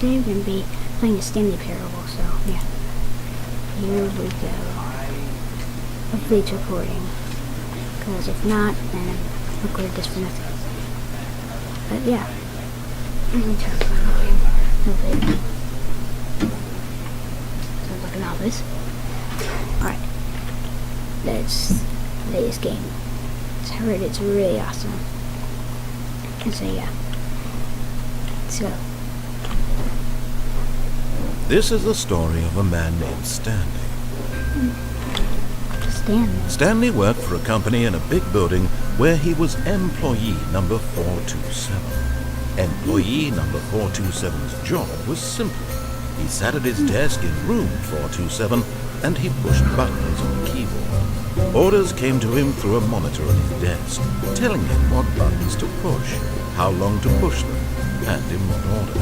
today we're going to be playing the Stanley Parable, so yeah. Here we go. Hopefully it's recording, because if not, then I recorded this for nothing. But yeah. Let me turn my volume. Hopefully. Sounds like a novice. Alright. Let's play this game. I heard it's really awesome. And so yeah. So. This is the story of a man named Stanley. Stanley worked for a company in a big building where he was employee number 427. Employee number 427's job was simple. He sat at his desk in room 427 and he pushed buttons on the keyboard. Orders came to him through a monitor on his desk, telling him what buttons to push, how long to push them, and in what order.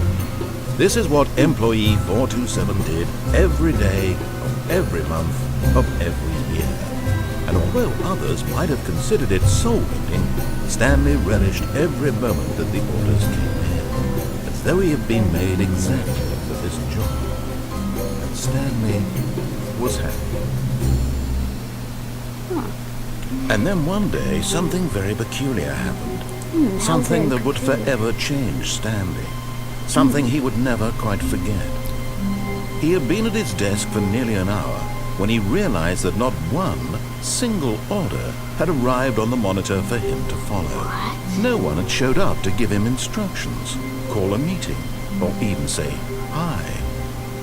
This is what employee 427 did every day of every month of every year. And although others might have considered it soul-winning, Stanley relished every moment that the orders came in, as though he had been made exactly for this job. And Stanley was happy. And then one day, something very peculiar happened. Something that would forever change Stanley. Something he would never quite forget. He had been at his desk for nearly an hour when he realized that not one single order had arrived on the monitor for him to follow. No one had showed up to give him instructions, call a meeting, or even say hi.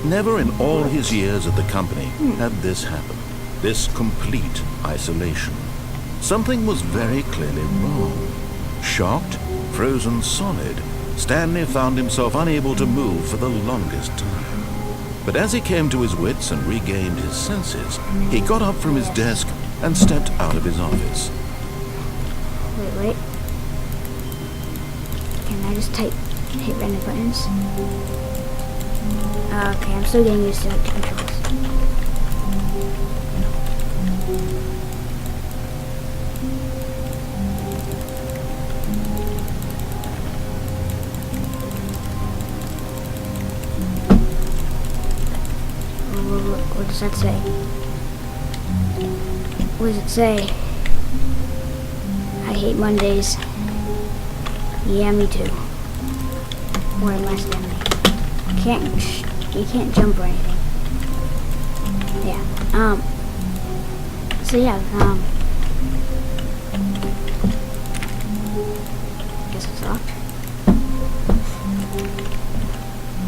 Never in all his years at the company had this happened. This complete isolation. Something was very clearly wrong. Shocked, frozen solid, Stanley found himself unable to move for the longest time. But as he came to his wits and regained his senses, he got up from his desk and stepped out of his office. Wait. Can I just hit random buttons? Okay, I'm still getting used to the controls. What does that say? What does it say? I hate Mondays. Yeah, me too. Where am I standing? You can't jump or anything. Yeah. So yeah. Guess it's locked.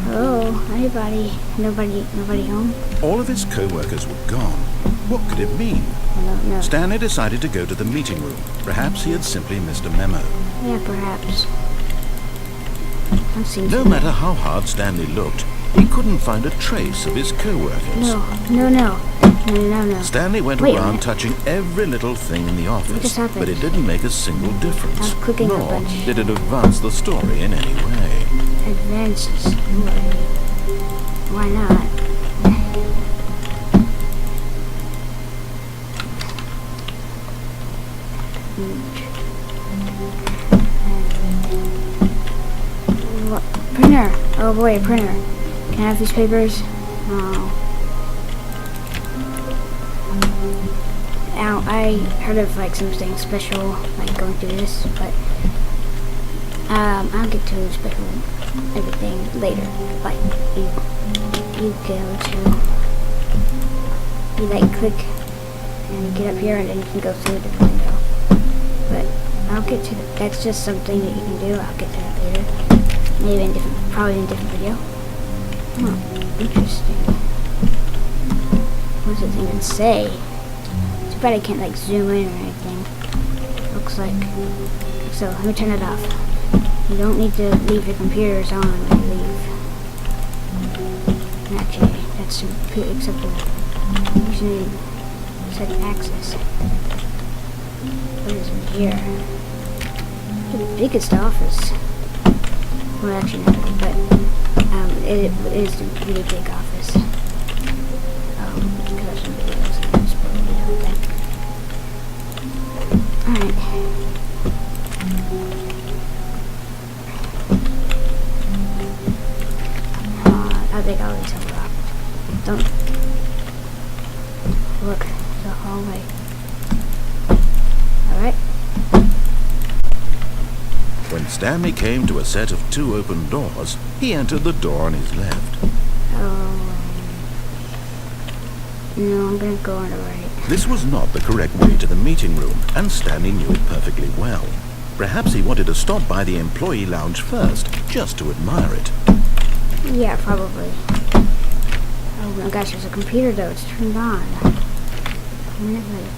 Hello, anybody? Nobody home? All of his co-workers were gone. What could it mean? I don't know. Stanley decided to go to the meeting room. Perhaps he had simply missed a memo. Yeah, perhaps. No matter how hard Stanley looked, he couldn't find a trace of his co-workers. No. Stanley went around touching every little thing in the office, but it didn't make a single difference. I'm clicking a Nor bunch. did it advance the story in any way. Advance the story. Why not? What? Printer! Oh boy, a printer. Can I have these papers? Oh. Now, I heard of like something special, like going through this, but I'll get to special everything later. Like you go to, you like click and you get up here and then you can go through a different window. But I'll get to that's just something that you can do. I'll get to that later. Maybe probably in a different video. Oh, interesting. What does it even say? Too bad I can't like zoom in or anything. Looks like. So let me turn it off. You don't need to leave your computers on when you leave. Actually, that's acceptable. You should need set access. What is in here? The biggest office. Well, actually not, but it is a really big office. Because some videos I just put it out there. Alright. Don't look the hallway. Alright. When Stanley came to a set of 2 open doors, he entered the door on his left. No, I'm gonna go on the right. This was not the correct way to the meeting room, and Stanley knew it perfectly well. Perhaps he wanted to stop by the employee lounge first, just to admire it. Yeah, probably. Oh my gosh, there's a computer though. It's turned on. A minute later.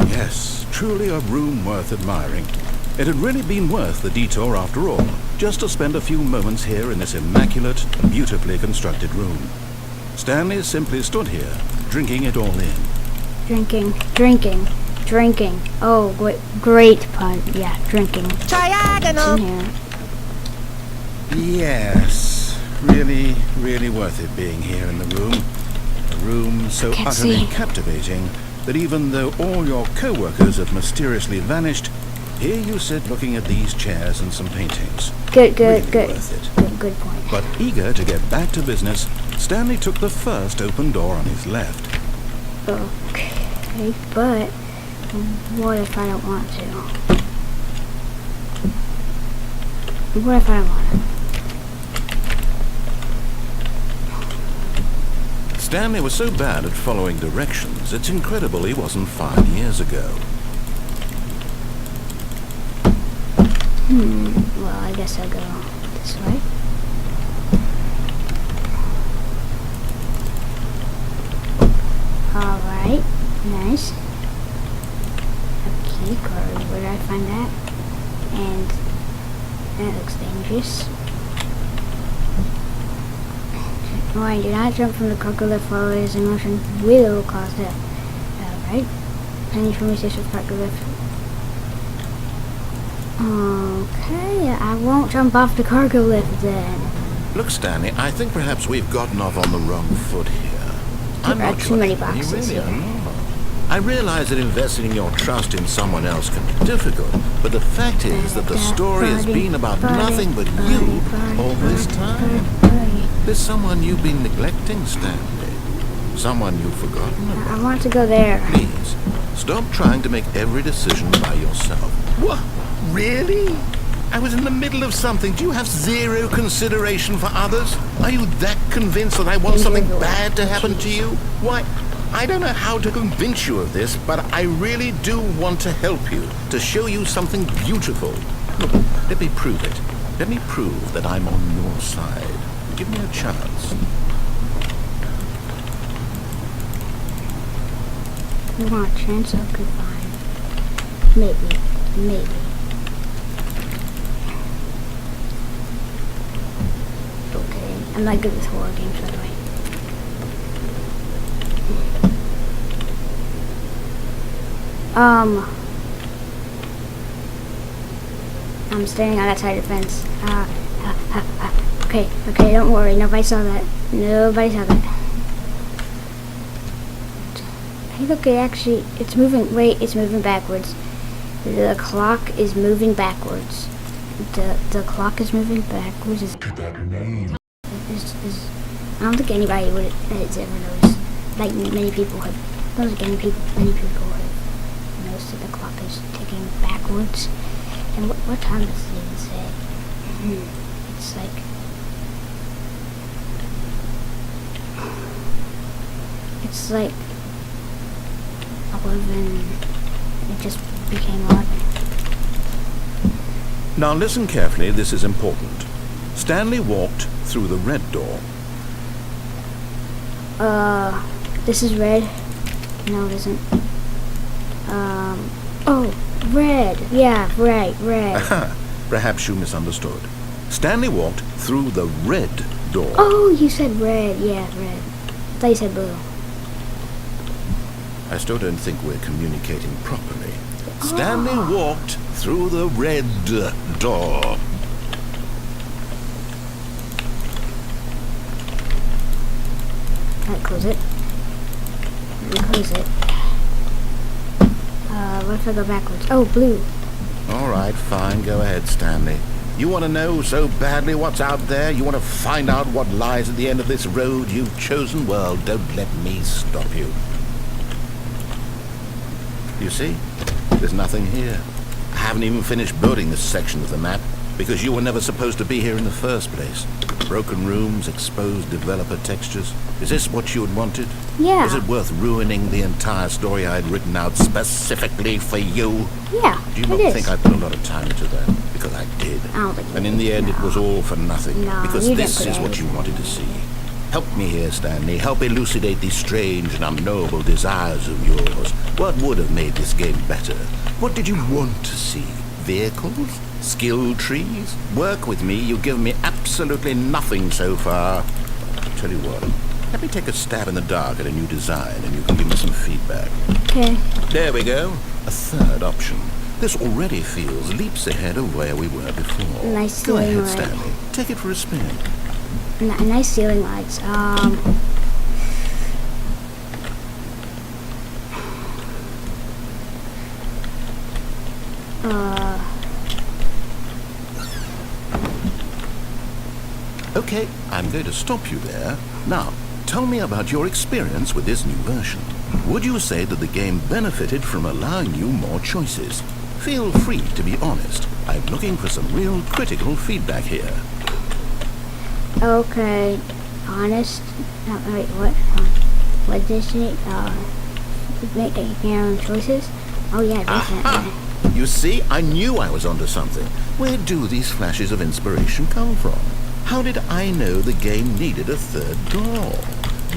Yes, truly a room worth admiring. It had really been worth the detour after all, just to spend a few moments here in this immaculate, beautifully constructed room. Stanley simply stood here, drinking it all in. Drinking. Oh, great pun. Yeah, drinking. Triagonal. Yes, really, really worth it being here in the room. A room so Can't utterly see. captivating that even though all your co-workers have mysteriously vanished, here you sit looking at these chairs and some paintings. Good. Really worth it. Good point. But eager to get back to business, Stanley took the first open door on his left. Okay, but what if I don't want to? What if I don't want to? Stanley was so bad at following directions, it's incredible he wasn't 5 years ago. Well, I guess I'll go this way. Alright, nice. A key card, where did I find that? And that looks dangerous. Alright, do not jump from the cargo lift while it is in motion. Will cause death. Alright. Pennies from resistance cargo lift. Okay, I won't jump off the cargo lift then. Look, Stanley, I think perhaps we've gotten off on the wrong foot here. There are too many boxes here. I realize that investing your trust in someone else can be difficult, but the fact is that the story has been about nothing but you all this time. There's someone you've been neglecting, Stanley. Someone you've forgotten about. I want to go there. Please, stop trying to make every decision by yourself. What? Really? I was in the middle of something. Do you have zero consideration for others? Are you that convinced that I want something bad to happen to you? Why, I don't know how to convince you of this, but I really do want to help you, to show you something beautiful. Look, let me prove it. Let me prove that I'm on your side. Give me a chance. You want a chance? Okay, fine. Maybe. Okay, I'm not good with horror games, by the way. I'm standing on that side of the fence. Okay, don't worry. Nobody saw that. Hey, look, it's moving. Wait, it's moving backwards. The clock is moving backwards. The clock is moving backwards. I don't think anybody has ever noticed. Like, many people have. I don't think many people have noticed that the clock is ticking backwards. And what time does it even say? It's like... It's like 11. It just became 11. Now listen carefully, this is important. Stanley walked through the red door. This is red. No, it isn't. Oh, red. Yeah, right, red. Perhaps you misunderstood. Stanley walked through the red door. Oh, you said red. Yeah, red. I thought you said blue. I still don't think we're communicating properly. Stanley walked through the red door. Alright, close it. Close it. What if I go backwards? Oh, blue. All right, fine. Go ahead, Stanley. You want to know so badly what's out there? You want to find out what lies at the end of this road you've chosen? Well, don't let me stop you. You see? There's nothing here. I haven't even finished building this section of the map because you were never supposed to be here in the first place. Broken rooms, exposed developer textures. Is this what you had wanted? Yeah. Is it worth ruining the entire story I had written out specifically for you? Yeah, Do you not think I put a lot of time into that? Because I did. I don't think you And in the end, did, it no. was all for nothing. No, because you didn't this put is what you anything. wanted to see. Help me here, Stanley. Help elucidate these strange and unknowable desires of yours. What would have made this game better? What did you want to see? Vehicles? Skill trees? Work with me. You've given me absolutely nothing so far. Tell you what. Let me take a stab in the dark at a new design and you can give me some feedback. Okay. There we go. A third option. This already feels leaps ahead of where we were before. Nice Go ceiling ahead, light. Stanley. Take it for a spin. Nice ceiling lights. Okay, I'm going to stop you there. Now, tell me about your experience with this new version. Would you say that the game benefited from allowing you more choices? Feel free to be honest. I'm looking for some real critical feedback here. Okay. Honest. Wait, what? What did you need? Making your own choices? Oh, yeah, definitely. Aha! You see, I knew I was onto something. Where do these flashes of inspiration come from? How did I know the game needed a third door?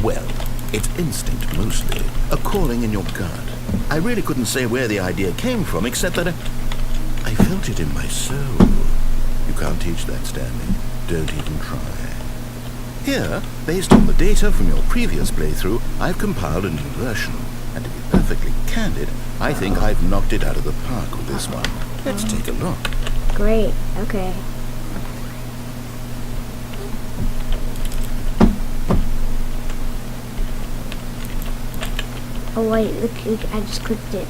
Well, it's instinct mostly, a calling in your gut. I really couldn't say where the idea came from, except that I felt it in my soul. You can't teach that, Stanley. Don't even try. Here, based on the data from your previous playthrough, I've compiled a new version. And to be perfectly candid, I think I've knocked it out of the park with this one. Let's take a look. Great. Okay. Oh wait, look, I just clicked it.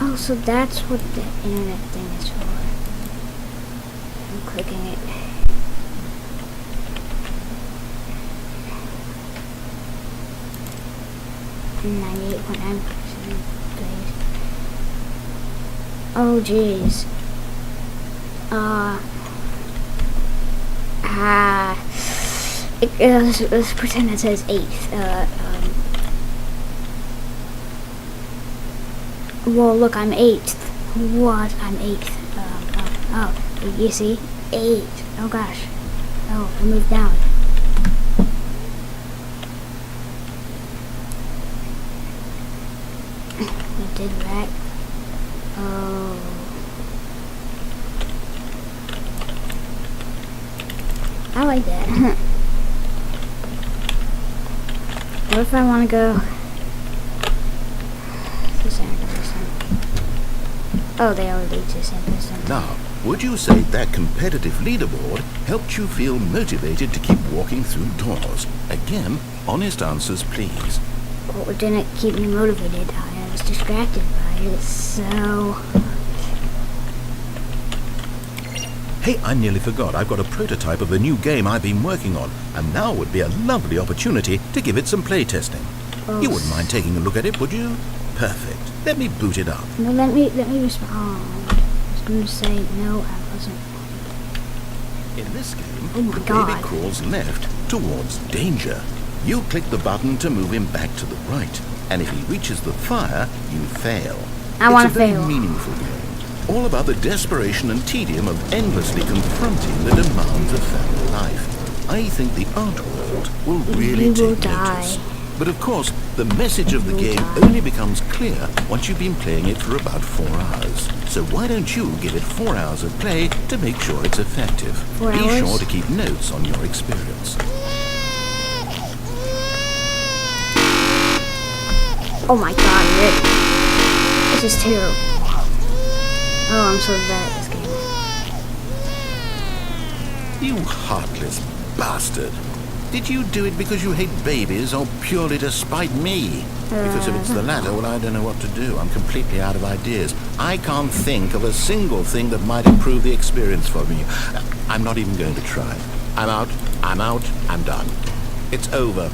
Oh, so that's what the internet thing is for. I'm clicking it. And 98.9% plays. Oh jeez. Let's pretend it says 8th. Well, look, I'm 8th. What? I'm 8th. You see? 8. Oh gosh. Oh, I moved down. I did that. Oh. I like that. What if I want to go to the same person? Oh, they all lead to the same person. Now, would you say that competitive leaderboard helped you feel motivated to keep walking through doors? Again, honest answers, please. Well, it didn't keep me motivated. I was distracted by it, so... Hey, I nearly forgot. I've got a prototype of a new game I've been working on, and now would be a lovely opportunity to give it some play testing. Oh, You wouldn't mind taking a look at it, would you? Perfect. Let me boot it up. No, let me respond. Oh, I was going to say no, I wasn't. In this game, Oh my the God. baby crawls left towards danger. You click the button to move him back to the right, and if he reaches the fire, you fail. I wanna It's a very fail. meaningful game. All about the desperation and tedium of endlessly confronting the demands of family life. I think the art world will really You will take notice. die. But of course, the message of the You will game die. only becomes clear once you've been playing it for about 4 hours. So why don't you give it 4 hours of play to make sure it's effective? 4 Be hours? sure to keep notes on your experience. Oh my god, Rick. This is terrible. Oh, I'm so bad at this game. You heartless bastard. Did you do it because you hate babies or purely to spite me? Because if it's the latter, well, I don't know what to do. I'm completely out of ideas. I can't think of a single thing that might improve the experience for me. I'm not even going to try. I'm out, I'm done. It's over.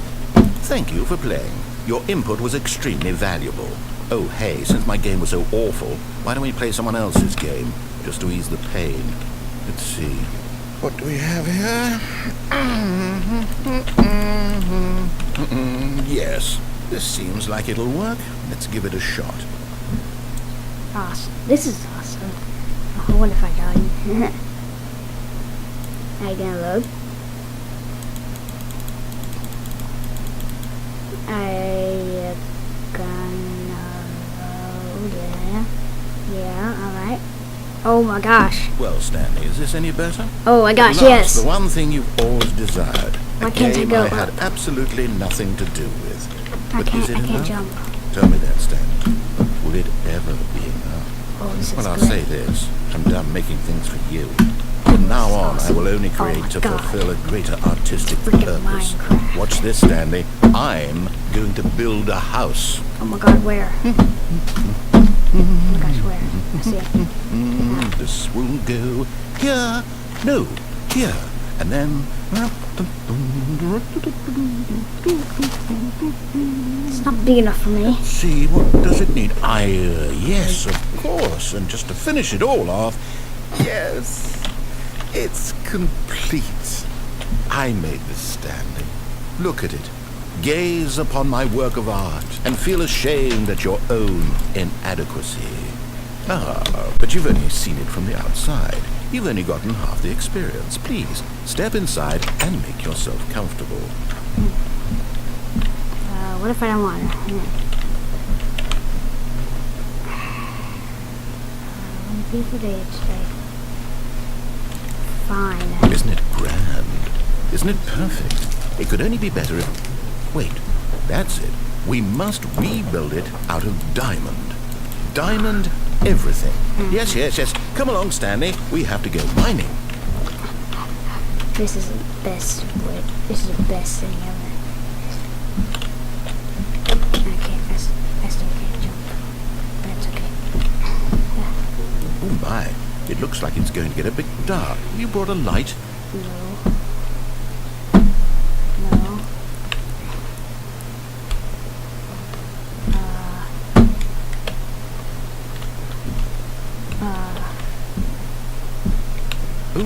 Thank you for playing. Your input was extremely valuable. Oh, hey, since my game was so awful, why don't we play someone else's game, just to ease the pain? Let's see. What do we have here? Yes, this seems like it'll work. Let's give it a shot. Awesome. This is awesome. Oh, what if I die? Are you gonna load? I gonna load. Yeah, alright. Oh my gosh. Well, Stanley, is this any better? Oh my gosh, At last, yes. The one thing you've always desired. Why A can't I game go I had up? absolutely nothing to do with. I But is it can't enough? jump. Tell me that, Stanley. Will it ever be enough? Oh, this is Well, I'll great. say this. I'm done making things for you. From now on, I will only Oh my create to God. fulfill a greater artistic Freaking purpose. Minecraft. Watch this, Stanley. I'm going to build a house. Oh my god, where? Oh my gosh, where? I see it. This will go here. No, here. And then... It's not big enough for me. See, what does it need? Yes, of course. And just to finish it all off, yes, it's complete. I made this, Stanley. Look at it. Gaze upon my work of art and feel ashamed at your own inadequacy. Ah, but you've only seen it from the outside. You've only gotten half the experience. Please, step inside and make yourself comfortable. What if I don't want her? People day today. Fine. Isn't it grand? Isn't it perfect? It could only be better if... Wait, that's it. We must rebuild it out of diamond. Diamond everything. Yes, yes, yes. Come along, Stanley. We have to go mining. This is the best way. This is the best thing ever. I still can't jump. That's okay. Oh my, it looks like it's going to get a bit dark. You brought a light? No. No. Oh,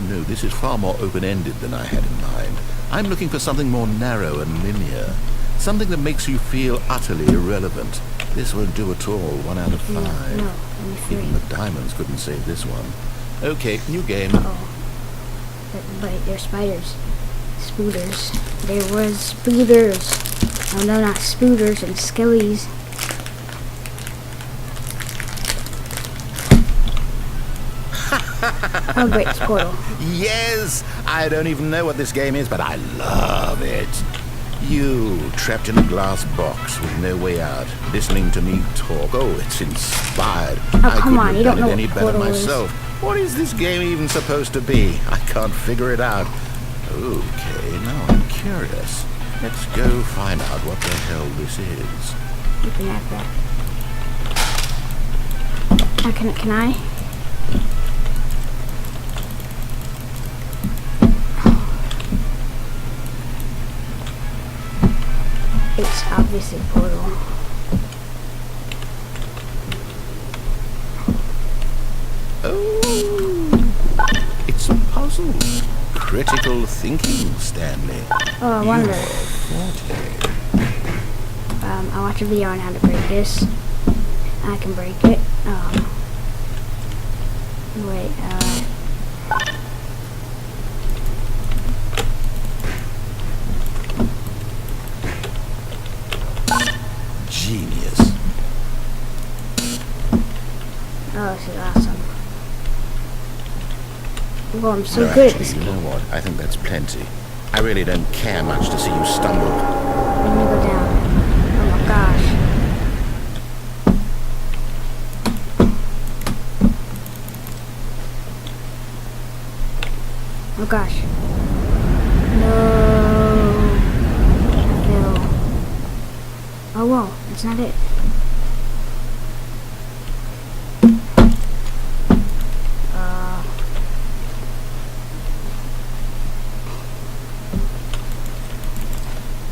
no. This is far more open-ended than I had in mind. I'm looking for something more narrow and linear. Something that makes you feel utterly irrelevant. This won't do at all. 1 out of 5. No, only 3. Even the diamonds couldn't save this one. Okay, new game. Uh-oh. But they're spiders. Spooters. There was spooters. Oh no, not spooters and skellies. Oh great, it's Portal. Yes! I don't even know what this game is, but I love it. You, trapped in a glass box with no way out, listening to me talk. Oh, it's inspired. Oh, come on, you don't know it any what better Portal is. myself. What is this game even supposed to be? I can't figure it out. Okay, now I'm curious. Let's go find out what the hell this is. You can have that. Can I? It's obviously Portal. Oh, it's a puzzle. Critical thinking, Stanley. Oh, I wonder. Your forte. I'll watch a video on how to break this. I can break it. Wait, Genius. oh, this is awesome. Well, I'm so No, good at actually, this you game. know what? I think that's plenty. I really don't care much to see you stumble. Let me go down. Oh my gosh. Oh gosh. No. that's not it.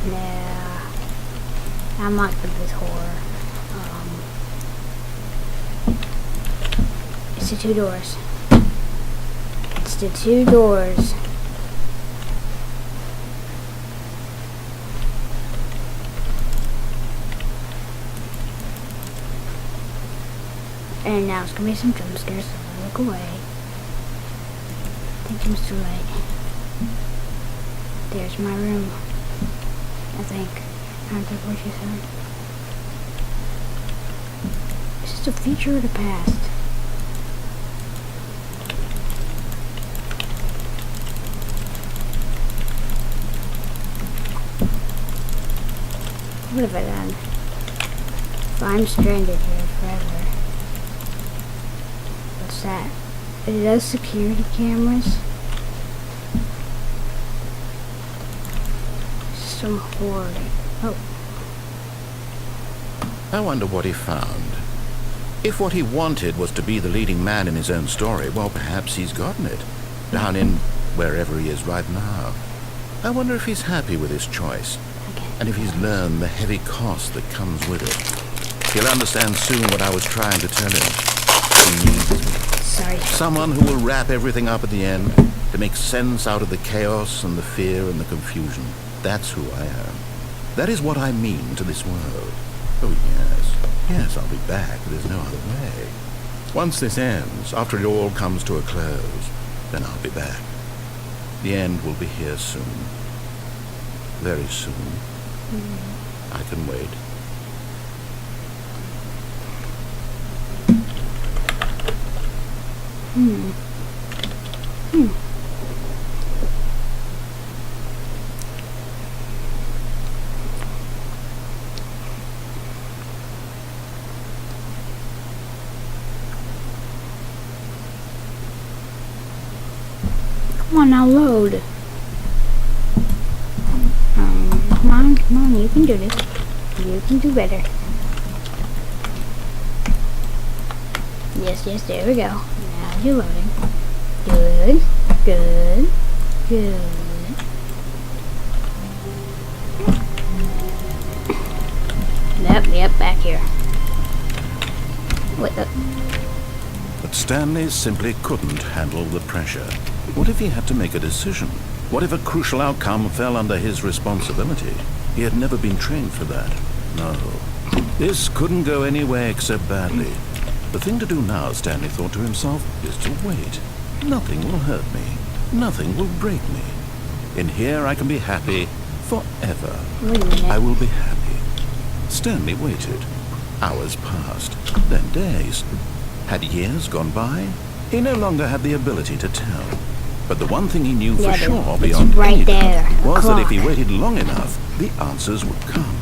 Nah. I'm not good with horror. It's the 2 doors. It's the 2 doors. And now it's gonna be some jump scares, so I'll look away. I think it's too late. There's my room. I think. I don't think what she said. Is this the future or the past? What have I done? If I'm stranded here forever. What's that? Are those security cameras? Some hoarding. Oh. I wonder what he found. If what he wanted was to be the leading man in his own story, well, perhaps he's gotten it. Down in wherever he is right now. I wonder if he's happy with his choice. And if he's learned the heavy cost that comes with it. He'll understand soon what I was trying to tell him. He needs me. Sorry. Someone who will wrap everything up at the end, to make sense out of the chaos and the fear and the confusion. That's who I am. That is what I mean to this world. Oh, yes. Yes, I'll be back. There's no other way. Once this ends, after it all comes to a close, then I'll be back. The end will be here soon. Very soon. I can wait. Come on now, load. Come on, you can do this. You can do better. Yes, there we go. Now you're loading. Good. Yep, back here. What the? But Stanley simply couldn't handle the pressure. What if he had to make a decision? What if a crucial outcome fell under his responsibility? He had never been trained for that. No. This couldn't go any way except badly. The thing to do now, Stanley thought to himself, is to wait. Nothing will hurt me. Nothing will break me. In here I can be happy forever. Wait a minute. I will be happy. Stanley waited. Hours passed, then days. Had years gone by? He no longer had the ability to tell. But the one thing he knew for sure beyond any doubt was that if he waited long enough, the answers would come.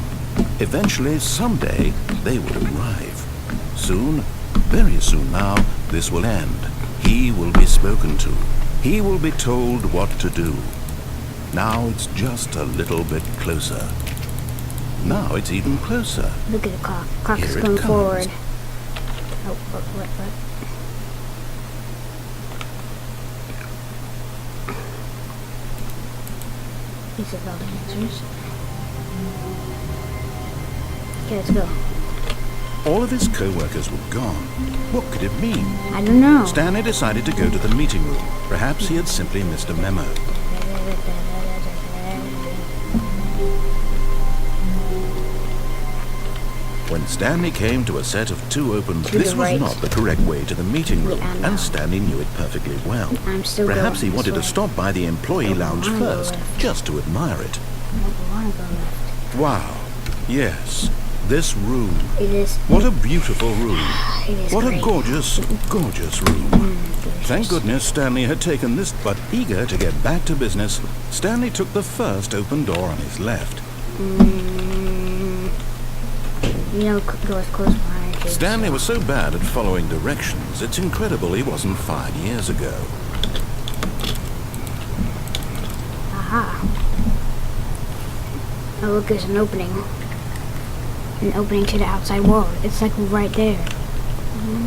Eventually, someday, they would arrive. Soon, very soon now, this will end. He will be spoken to. He will be told what to do. Now it's just a little bit closer. Now it's even closer. Look at the clock. Clock is Here it going comes. forward. Oh, what? These are all the answers. Okay, let's go. All of his co-workers were gone. What could it mean? I don't know. Stanley decided to go to the meeting room. Perhaps he had simply missed a memo. When Stanley came to a set of 2 open doors, this was not the correct way to the meeting room, and Stanley knew it perfectly well. I'm still Perhaps he going wanted this to stop by the employee lounge first, just to admire it. I don't want to go left. Wow. Yes. This room. It is. What a beautiful room. It is What great. a gorgeous, gorgeous room. Thank goodness Stanley had taken this, but eager to get back to business, Stanley took the first open door on his left. You know, doors close behind you. Stanley was so bad at following directions, it's incredible he wasn't fired years ago. Aha. Oh, look, there's an opening. an opening to the outside world. It's like right there.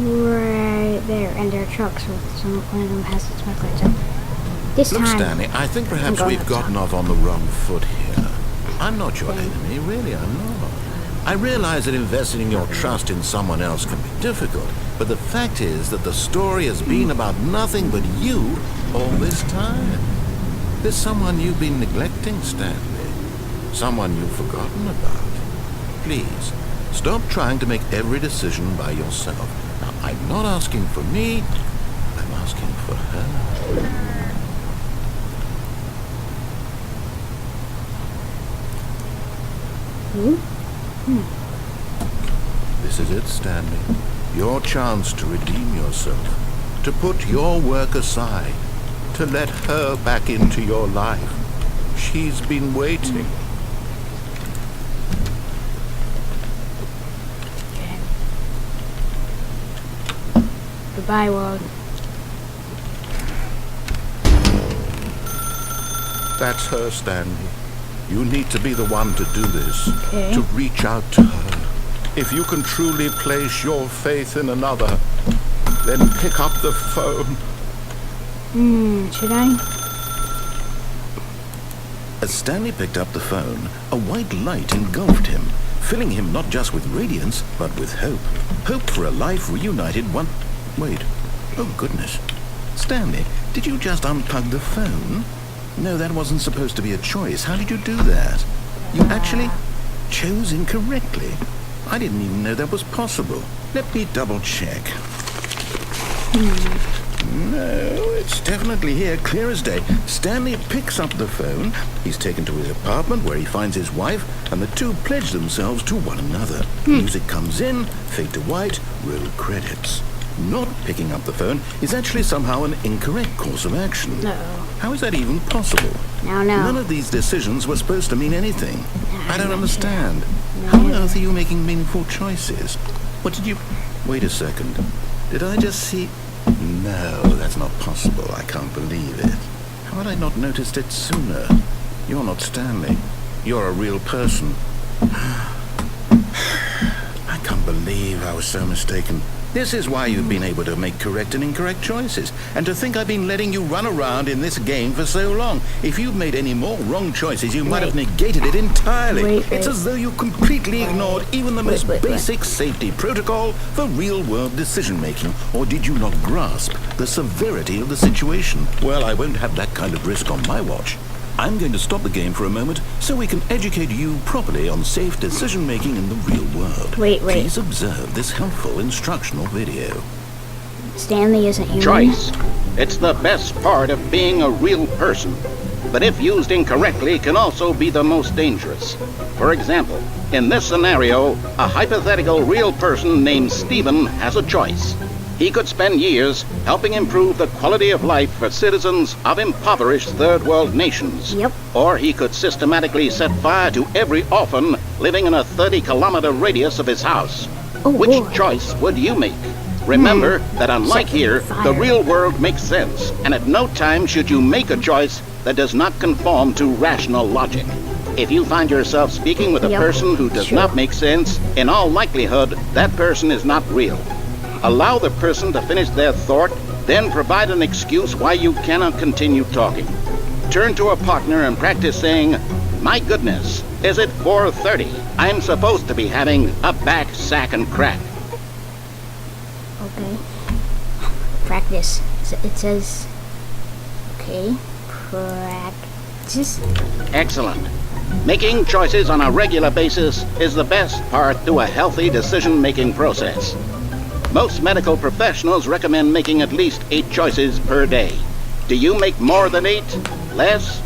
Right there. And there are trucks with one of them has the smoke lights up. This Look, time, Stanley, I think perhaps we've gotten off on the wrong foot here. I'm not your enemy, really, I'm not. I realize that investing your trust in someone else can be difficult, but the fact is that the story has been about nothing but you all this time. There's someone you've been neglecting, Stanley. Someone you've forgotten about. Please, stop trying to make every decision by yourself. Now, I'm not asking for me, I'm asking for her. This is it, Stanley. Your chance to redeem yourself. To put your work aside. To let her back into your life. She's been waiting. Okay. Goodbye, world. That's her, Stanley. You need to be the one to do this. Okay. To reach out to her. If you can truly place your faith in another, then pick up the phone. Should I? As Stanley picked up the phone, a white light engulfed him, filling him not just with radiance, but with hope. Hope for a life reunited one... Wait. Oh, goodness. Stanley, did you just unplug the phone? No, that wasn't supposed to be a choice. How did you do that? You actually chose incorrectly. I didn't even know that was possible. Let me double check. No, it's definitely here, clear as day. Stanley picks up the phone. He's taken to his apartment where he finds his wife, and the two pledge themselves to one another. Music comes in, fade to white, roll credits. Not picking up the phone is actually somehow an incorrect course of action. No. How is that even possible? No. None of these decisions were supposed to mean anything. I don't understand. No. How on earth are you making meaningful choices? What did you... Wait a second. Did I just see... No, that's not possible. I can't believe it. How had I not noticed it sooner? You're not Stanley. You're a real person. I can't believe I was so mistaken. This is why you've been able to make correct and incorrect choices. And to think I've been letting you run around in this game for so long. If you'd made any more wrong choices, you might have negated it entirely. It's as though you completely ignored even the most basic safety protocol for real-world decision-making. Or did you not grasp the severity of the situation? Well, I won't have that kind of risk on my watch. I'm going to stop the game for a moment so we can educate you properly on safe decision-making in the real world. Wait. Please observe this helpful instructional video. Stanley isn't human. Choice. It's the best part of being a real person. But if used incorrectly, can also be the most dangerous. For example, in this scenario, a hypothetical real person named Stephen has a choice. He could spend years helping improve the quality of life for citizens of impoverished third world nations. Yep. Or he could systematically set fire to every orphan living in a 30-kilometer radius of his house. Oh, Which boy. choice would you make? Remember that unlike Set here, fire. the real world makes sense, and at no time should you make a choice that does not conform to rational logic. If you find yourself speaking with a Yep, person who does sure. not make sense, in all likelihood, that person is not real. Allow the person to finish their thought, then provide an excuse why you cannot continue talking. Turn to a partner and practice saying, "My goodness, is it 4:30? I'm supposed to be having a back, sack, and crack." Okay. Practice. It says... Okay. Practice. Excellent. Making choices on a regular basis is the best part to a healthy decision-making process. Most medical professionals recommend making at least 8 choices per day. Do you make more than 8? Less?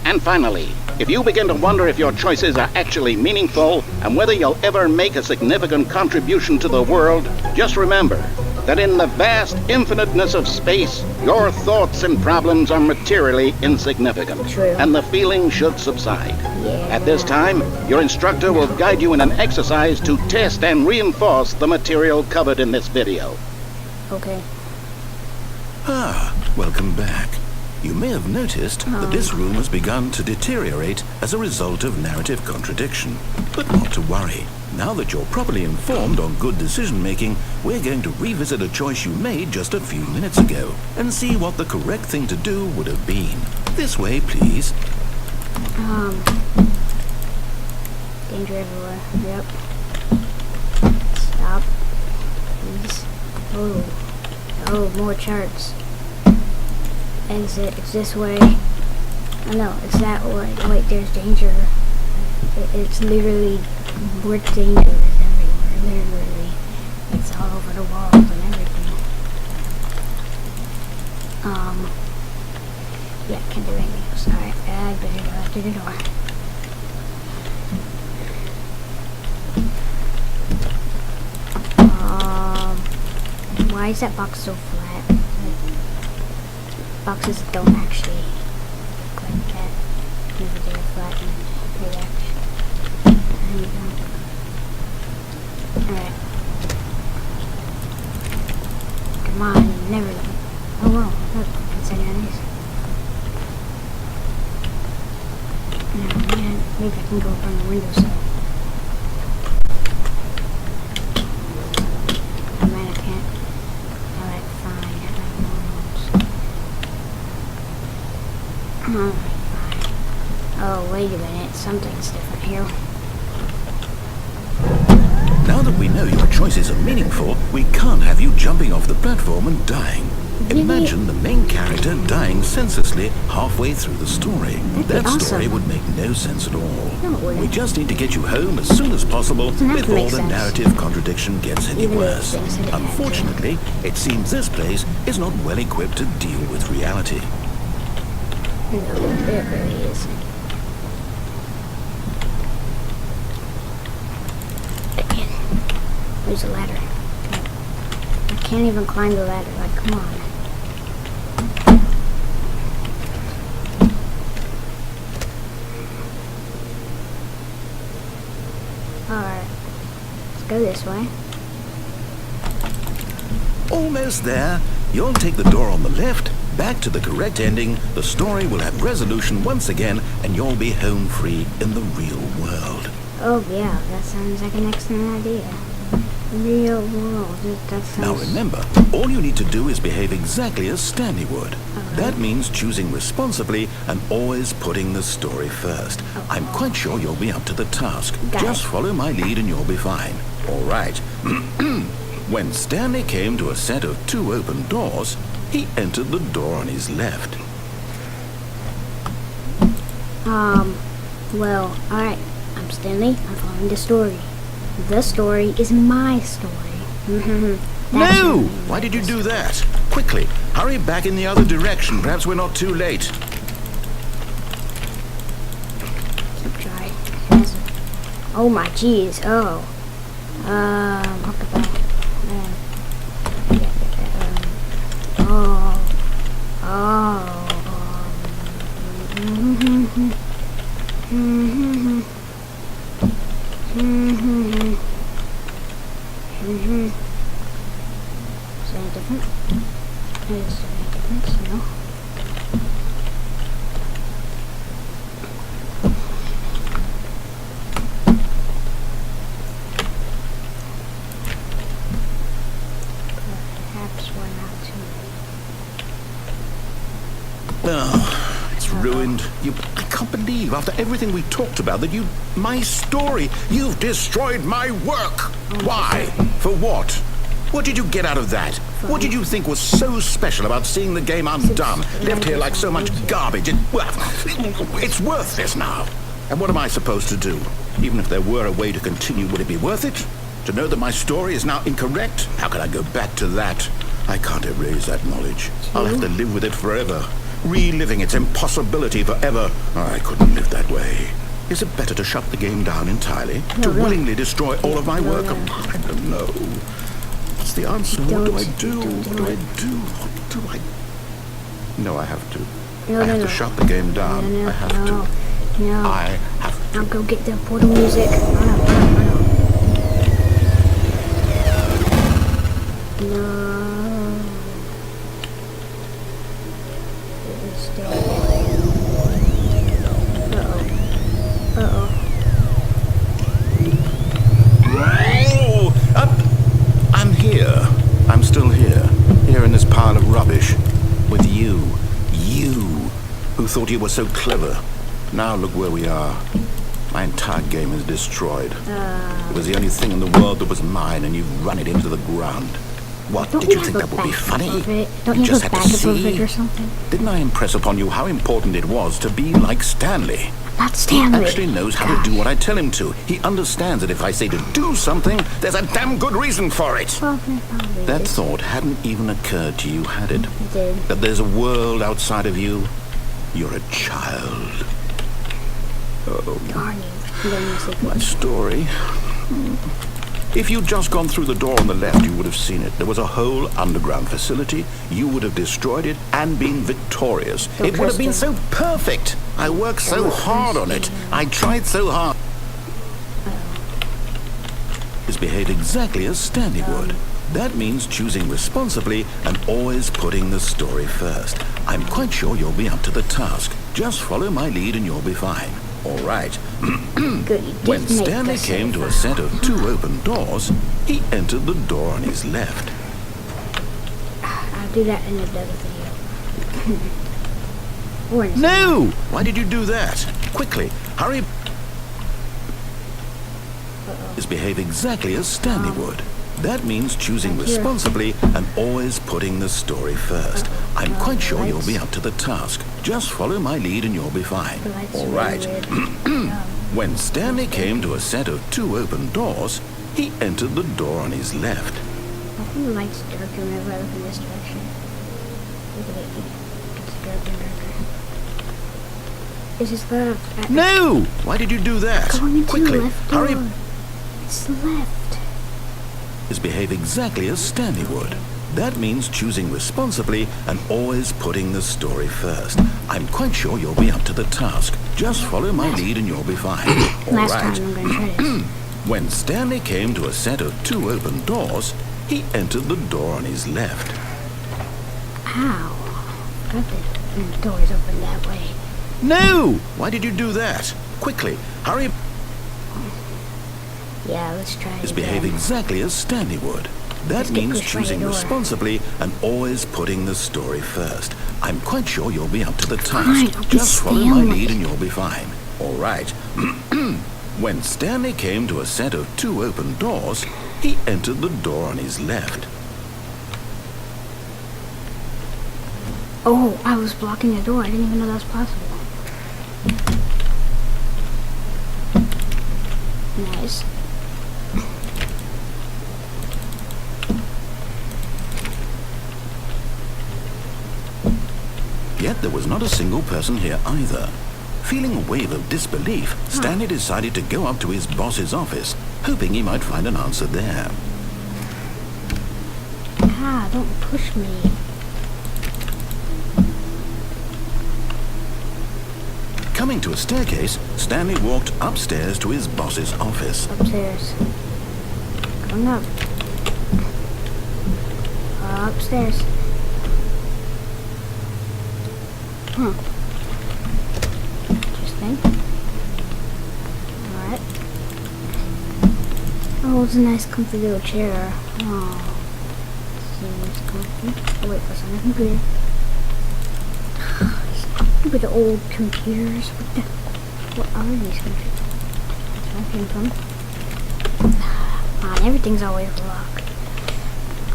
And finally, if you begin to wonder if your choices are actually meaningful and whether you'll ever make a significant contribution to the world, just remember that in the vast infiniteness of space, your thoughts and problems are materially insignificant. True. And the feeling should subside. Yeah. At this time, your instructor will guide you in an exercise to test and reinforce the material covered in this video. Okay. Ah, welcome back. You may have noticed that this room has begun to deteriorate as a result of narrative contradiction. But not to worry. Now that you're properly informed on good decision-making, we're going to revisit a choice you made just a few minutes ago and see what the correct thing to do would have been. This way, please. Danger everywhere. Yep. Stop. Please. Oh, more charts. Exit. It's this way. Oh no, it's that way. Wait, there's danger. It's literally brick danger everywhere. Literally. It's all over the walls and everything. Yeah, can't do anything else. Alright, I better go out to the door. Why is that box so flat? Like, boxes don't actually look like that. Maybe they're flat and they actually. Alright. Come on, never. Oh wow, look, it's nice. Oh man, maybe I can go up on the windowsill. Oh, wait a minute. Something's different here. Now that we know your choices are meaningful, we can't have you jumping off the platform and dying. Imagine the main character dying senselessly halfway through the story. That story would make no sense at all. No, it wouldn't. We just need to get you home as soon as possible before the narrative contradiction gets any worse. Unfortunately, it seems this place is not well equipped to deal with reality. No, it really isn't. Again, there's a ladder. I can't even climb the ladder. Like, come on. Alright, let's go this way. Almost there. You'll take the door on the left, back to the correct ending, the story will have resolution once again, and you'll be home free in the real world. Oh yeah, that sounds like an excellent idea. Real world, that sounds... Now remember, all you need to do is behave exactly as Stanley would. That means choosing responsibly and always putting the story first. I'm quite sure you'll be up to the task. Just follow my lead and you'll be fine. All right. When Stanley came to a set of 2 open doors, he entered the door on his left. Well, alright. I'm Stanley. I'm following the story. The story is my story. No! Why did you do that? Quickly, hurry back in the other direction. Perhaps we're not too late. Keep trying. Oh my jeez. Oh. Is there any different? Is there any difference? No. Perhaps we're not too late. Oh, it's ruined. I can't believe, after everything we talked about, that my story, you've destroyed my work. Why? For what? What did you get out of that? What did you think was so special about seeing the game undone, left here like so much garbage? It's worthless now. And what am I supposed to do? Even if there were a way to continue, would it be worth it? To know that my story is now incorrect? How can I go back to that? I can't erase that knowledge. I'll have to live with it forever. Reliving its impossibility forever. I couldn't live that way. Is it better to shut the game down entirely? To willingly destroy all of my work? I don't know. What's the answer? What do I do? What do I do? What do I... No, I have to. I have to shut the game down. I have to. No. I have to. I'll go get the portal music. No. It is still... Uh-oh. I'm here. I'm still here. Here in this pile of rubbish. With you. You, who thought you were so clever. Now look where we are. My entire game is destroyed. It was the only thing in the world that was mine, and you've run it into the ground. What, did you think that would be funny? Don't you just look had to back above see? it or something? Didn't I impress upon you how important it was to be like Stanley? Not Stanley. He actually knows how to do what I tell him to. He understands that if I say to do something, there's a damn good reason for it. That thought hadn't even occurred to you, had it? It did. That there's a world outside of you? You're a child. Oh, Darn you. my story. If you'd just gone through the door on the left, you would have seen it. There was a whole underground facility. You would have destroyed it and been victorious. It would have been so perfect. I worked so hard on it. I tried so hard. Is behave exactly as Stanley would. That means choosing responsibly and always putting the story first. I'm quite sure you'll be up to the task. Just follow my lead and you'll be fine. All right. Good. When Stanley came to a set of 2 open doors, he entered the door on his left. I'll do that in another video. Or in No! Why did you do that? Quickly, hurry. Is behave exactly as Stanley would. That means choosing responsibly and always putting the story first. I'm quite sure you'll be up to the task. Just follow my lead and you'll be fine. All right. When Stanley came to a set of 2 open doors, he entered the door on his left. I think the light's darker whenever I look in this direction. Look at it. It's darker and darker. It's just left. No! Why did you do that? Going into Quickly, the left door. hurry. It's left. Is behave exactly as Stanley would. That means choosing responsibly and always putting the story first. I'm quite sure you'll be up to the task. Just follow my lead and you'll be fine. All Last right. time I'm going to try this. When Stanley came to a set of 2 open doors, he entered the door on his left. Ow. Got the doors open that way. No! Why did you do that? Quickly, hurry. Yeah, let's try it Is behave again. exactly as Stanley would. That means choosing responsibly and always putting the story first. I'm quite sure you'll be up to the task. Fine, Just follow my Stanley. lead and you'll be fine. All right. When Stanley came to a set of 2 open doors, he entered the door on his left. Oh, I was blocking the door. I didn't even know that was possible. Nice. Yet there was not a single person here either. Feeling a wave of disbelief, Stanley decided to go up to his boss's office, hoping he might find an answer there. Ah, don't push me. Coming to a staircase, Stanley walked upstairs to his boss's office. Upstairs. Going up. Upstairs. Interesting. Alright. Oh, it's a nice comfy little chair. Oh. Seems comfy. Oh wait, that's on the computer. Stupid old computers. What are these computers? That's where I came from. Man, everything's always locked.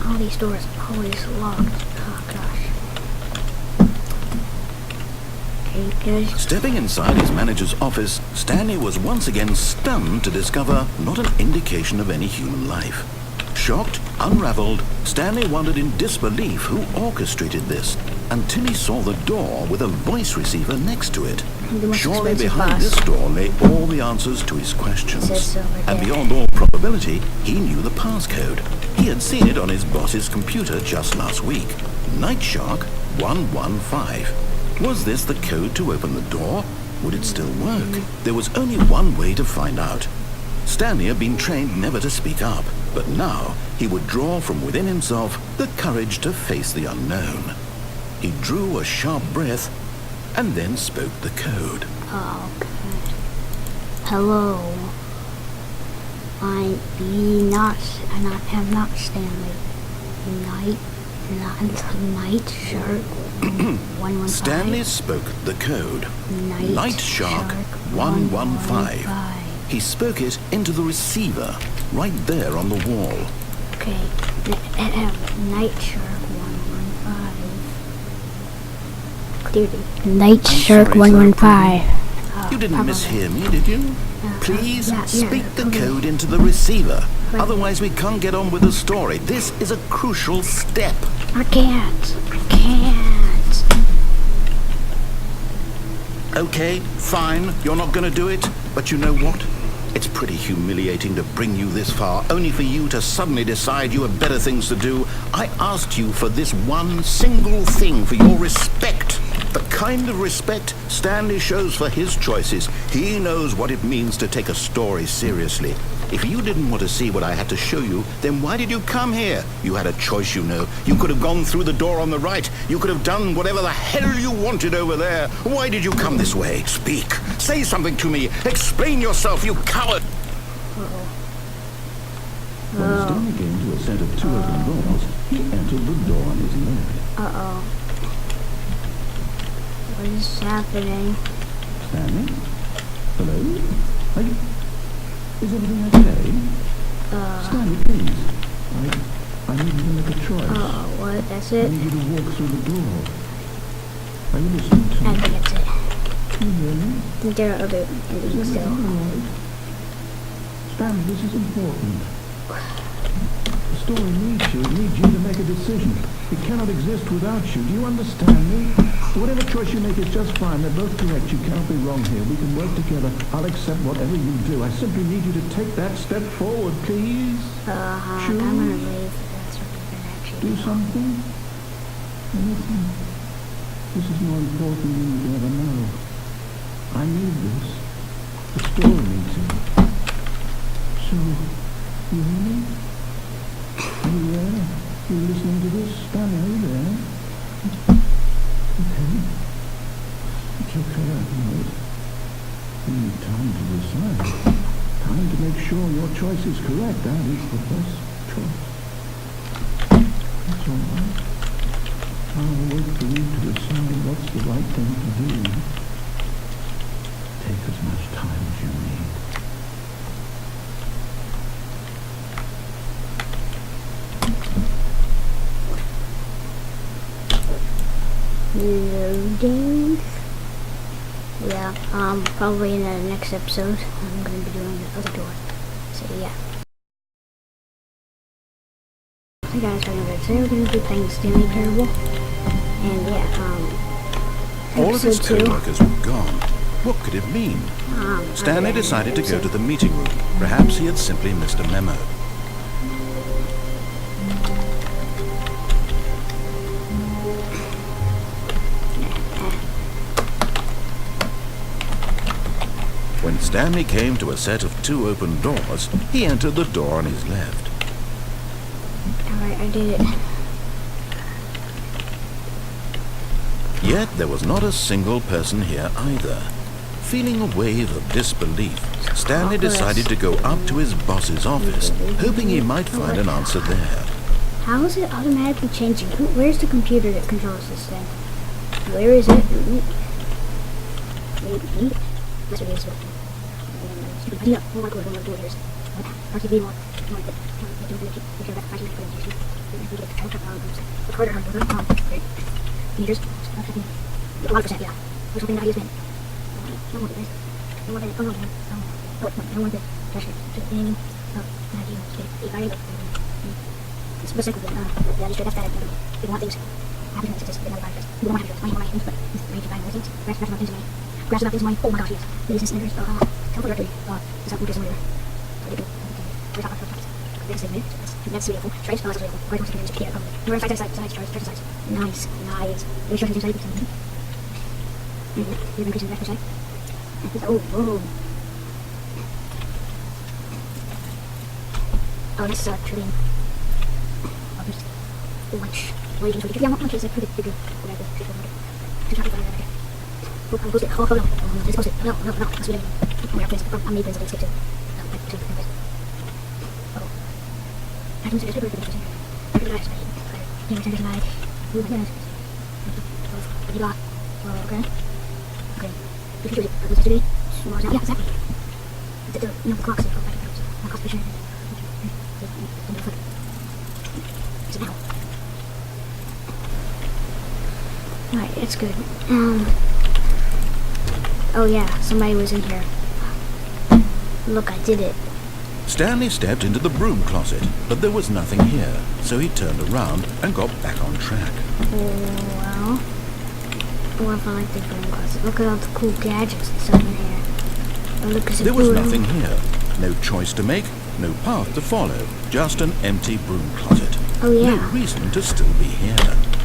All these doors are always locked. Oh gosh. Stepping inside his manager's office, Stanley was once again stunned to discover not an indication of any human life. Shocked, unraveled, Stanley wondered in disbelief who orchestrated this, until he saw the door with a voice receiver next to it. Surely behind this door lay all the answers to his questions. And beyond all probability, he knew the passcode. He had seen it on his boss's computer just last week. Night Shark 115. Was this the code to open the door? Would it still work? There was only one way to find out. Stanley had been trained never to speak up, but now he would draw from within himself the courage to face the unknown. He drew a sharp breath and then spoke the code. Oh, okay. Hello. I'm not Stanley. Night Shark 115. Stanley spoke the code. Night Shark 115. He spoke it into the receiver, right there on the wall. Okay. Night Shark 115. Clearly. Night Shark sorry, 115. You didn't mishear me, did you? Please yeah, speak the okay. code into the receiver. Otherwise we can't get on with the story. This is a crucial step. I can't. Okay, fine, you're not going to do it. But you know what? It's pretty humiliating to bring you this far, only for you to suddenly decide you have better things to do. I asked you for this one single thing, for your respect. The kind of respect Stanley shows for his choices. He knows what it means to take a story seriously. If you didn't want to see what I had to show you, then why did you come here? You had a choice, you know. You could have gone through the door on the right. You could have done whatever the hell you wanted over there. Why did you come this way? Speak. Say something to me. Explain yourself, you coward. When Stanley came to a set of two open doors, he entered the door on his left. Uh-oh. What is happening? Stanley? Hello? Are you... Is everything okay? Stanley, please. I need you to make a choice. What? That's I it? need you to walk through the door. Are you listening to I me? think that's it. Can you hear me? There are other endings still. Alright. Stanley, this is important. The story needs you. It needs you to make a decision. It cannot exist without you. Do you understand me? Whatever choice you make is just fine. They're both correct. You cannot be wrong here. We can work together. I'll accept whatever you do. I simply need you to take that step forward, please. I'm Choose. gonna leave. That's what we're gonna actually Do something. Anything. This is more important than you ever know. I need this. The story needs it. So, you hear me? Are you there? You listening to this? Stanley, are you there? Okay. It's okay, I can wait. You need time to decide. Time to make sure your choice is correct. That is the best choice. That's all right. I'll wait for you to decide what's the right thing to do. Take as much time as you need. Loading. Yeah, probably in the next episode, I'm going to be doing the other door. So, yeah. Hey guys, today we're going to be playing Stanley Parable. And yeah, All of his episode 2. co-workers were gone. What could it mean? Stanley decided to go to the meeting room. Perhaps he had simply missed a memo. When Stanley came to a set of two open doors, he entered the door on his left. Alright, I did it. Yet there was not a single person here either. Feeling a wave of disbelief, Stanley decided to go up to his boss's office, hoping he might find an answer there. How is it automatically changing? Where's the computer that controls this thing? Where is it? That's what it is. Meters. A lot of percent, yeah. There's something that he has been. No more this. No more this. Oh, no. No more this. Pressure. Just aiming. Oh, not you. Stay. Very good. It's specific. Yeah, just that's bad. People want things. Happy to success. They never find this. People don't want happiness. Money, things, but it's the range of buying things. Grass about things money. Grass about things money. Oh my gosh, yes. This is standards. Tell the directory. Is that Buddhism or whatever? We're talking about this segment. That's beautiful. Stripes, that's beautiful. Great ones to use. Yeah, probably. Number 5 sides, sides. Nice. Are you sure it's inside? You're increasing the left side. Oh. Oh, this is trillion. Oh, there's lunch. Yeah, lunch is a pretty big. Whatever. I'll post it. Oh, no. Let's post it. No. Let's do it. I'm made this. Let's skip to. Alright, it's good. Oh yeah, somebody was in here. Look, I did it. Stanley stepped into the broom closet, but there was nothing here, so he turned around and got back on track. Well, what if I like the broom closet? Look at all the cool gadgets and stuff in here. Oh, look, There was nothing here. No choice to make, no path to follow, just an empty broom closet. Oh yeah. No reason to still be here.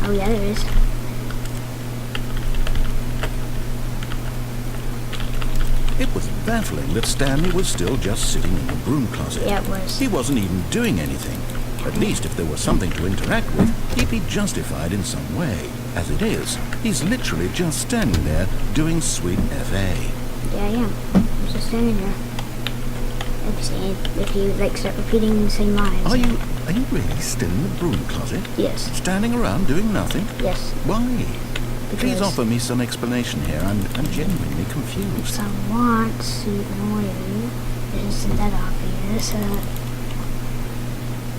Oh yeah, there is. It was baffling that Stanley was still just sitting in the broom closet. Yeah, it was. He wasn't even doing anything. At least if there was something to interact with, he'd be justified in some way. As it is, he's literally just standing there doing sweet FA. Yeah, I am. I'm just standing there. If you like start repeating the same lines. Are you really still in the broom closet? Yes. Standing around doing nothing? Yes. Why? Please Because offer me some explanation here. I'm genuinely confused. I want to annoy you. Isn't that obvious?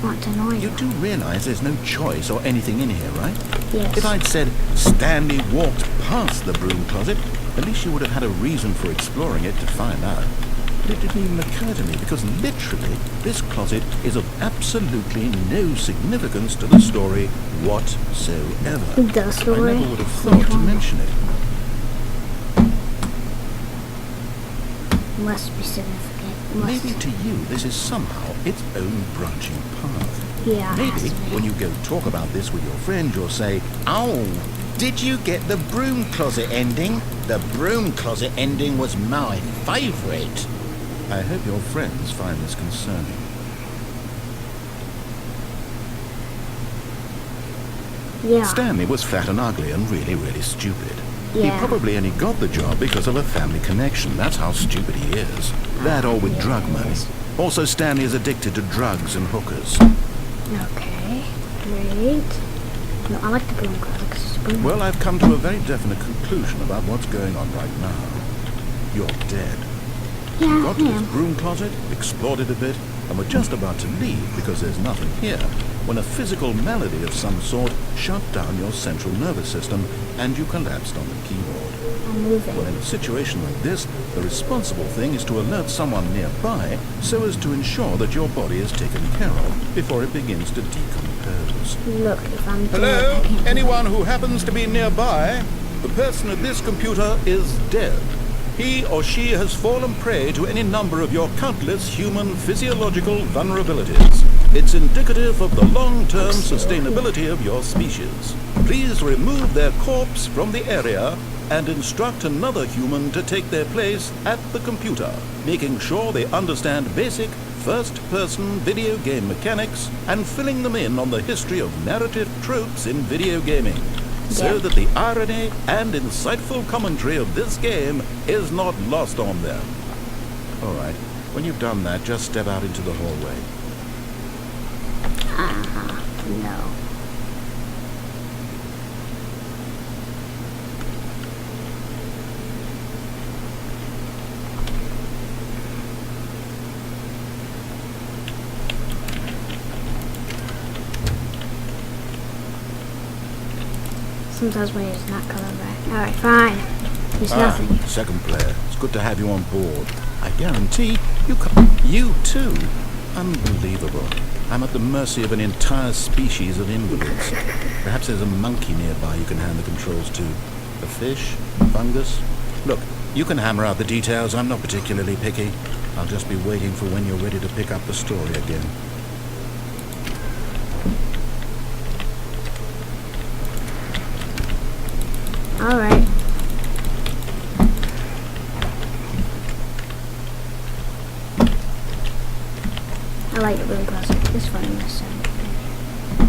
Want to annoy you. You do realize there's no choice or anything in here, right? Yes. If I'd said Stanley walked past the broom closet, at least you would have had a reason for exploring it to find out. But it didn't even occur to me because literally this closet is of absolutely no significance to the story whatsoever. The story? I never would have thought to mention it. Must be significant. Must. Maybe to you this is somehow its own branching path. Yeah. it has Maybe to be. when you go talk about this with your friend, you'll say, "Oh, did you get the broom closet ending? The broom closet ending was my favourite." I hope your friends find this concerning. Yeah. Stanley was fat and ugly and really, really stupid. Yeah. He probably only got the job because of a family connection. That's how stupid he is. That or with yeah, drug he money. is. Also, Stanley is addicted to drugs and hookers. Okay. Great. No, I like the broom closet because it's a broom. Well, I've come to a very definite conclusion about what's going on right now. You're dead. Yeah, You got to I this am. broom closet, explored it a bit, and were just about to leave because there's nothing here, when a physical malady of some sort shut down your central nervous system and you collapsed on the keyboard. I'm moving. Well, in a situation like this, the responsible thing is to alert someone nearby so as to ensure that your body is taken care of before it begins to decompose. Look, if I'm dead, Hello? I can't do Anyone that. who happens to be nearby? The person at this computer is dead. He or she has fallen prey to any number of your countless human physiological vulnerabilities. It's indicative of the long-term sustainability of your species. Please remove their corpse from the area and instruct another human to take their place at the computer, making sure they understand basic first-person video game mechanics and filling them in on the history of narrative tropes in video gaming, so Yeah. that the irony and insightful commentary of this game is not lost on them. All right, when you've done that, just step out into the hallway. No. Sometimes when it's not coming back. Alright, fine. There's nothing. Second player, it's good to have you on board. I guarantee you too. Unbelievable. I'm at the mercy of an entire species of invalids. Perhaps there's a monkey nearby you can hand the controls to. A fish? Fungus? Look, you can hammer out the details. I'm not particularly picky. I'll just be waiting for when you're ready to pick up the story again. Alright. I like the broom closet. It's fun in this time.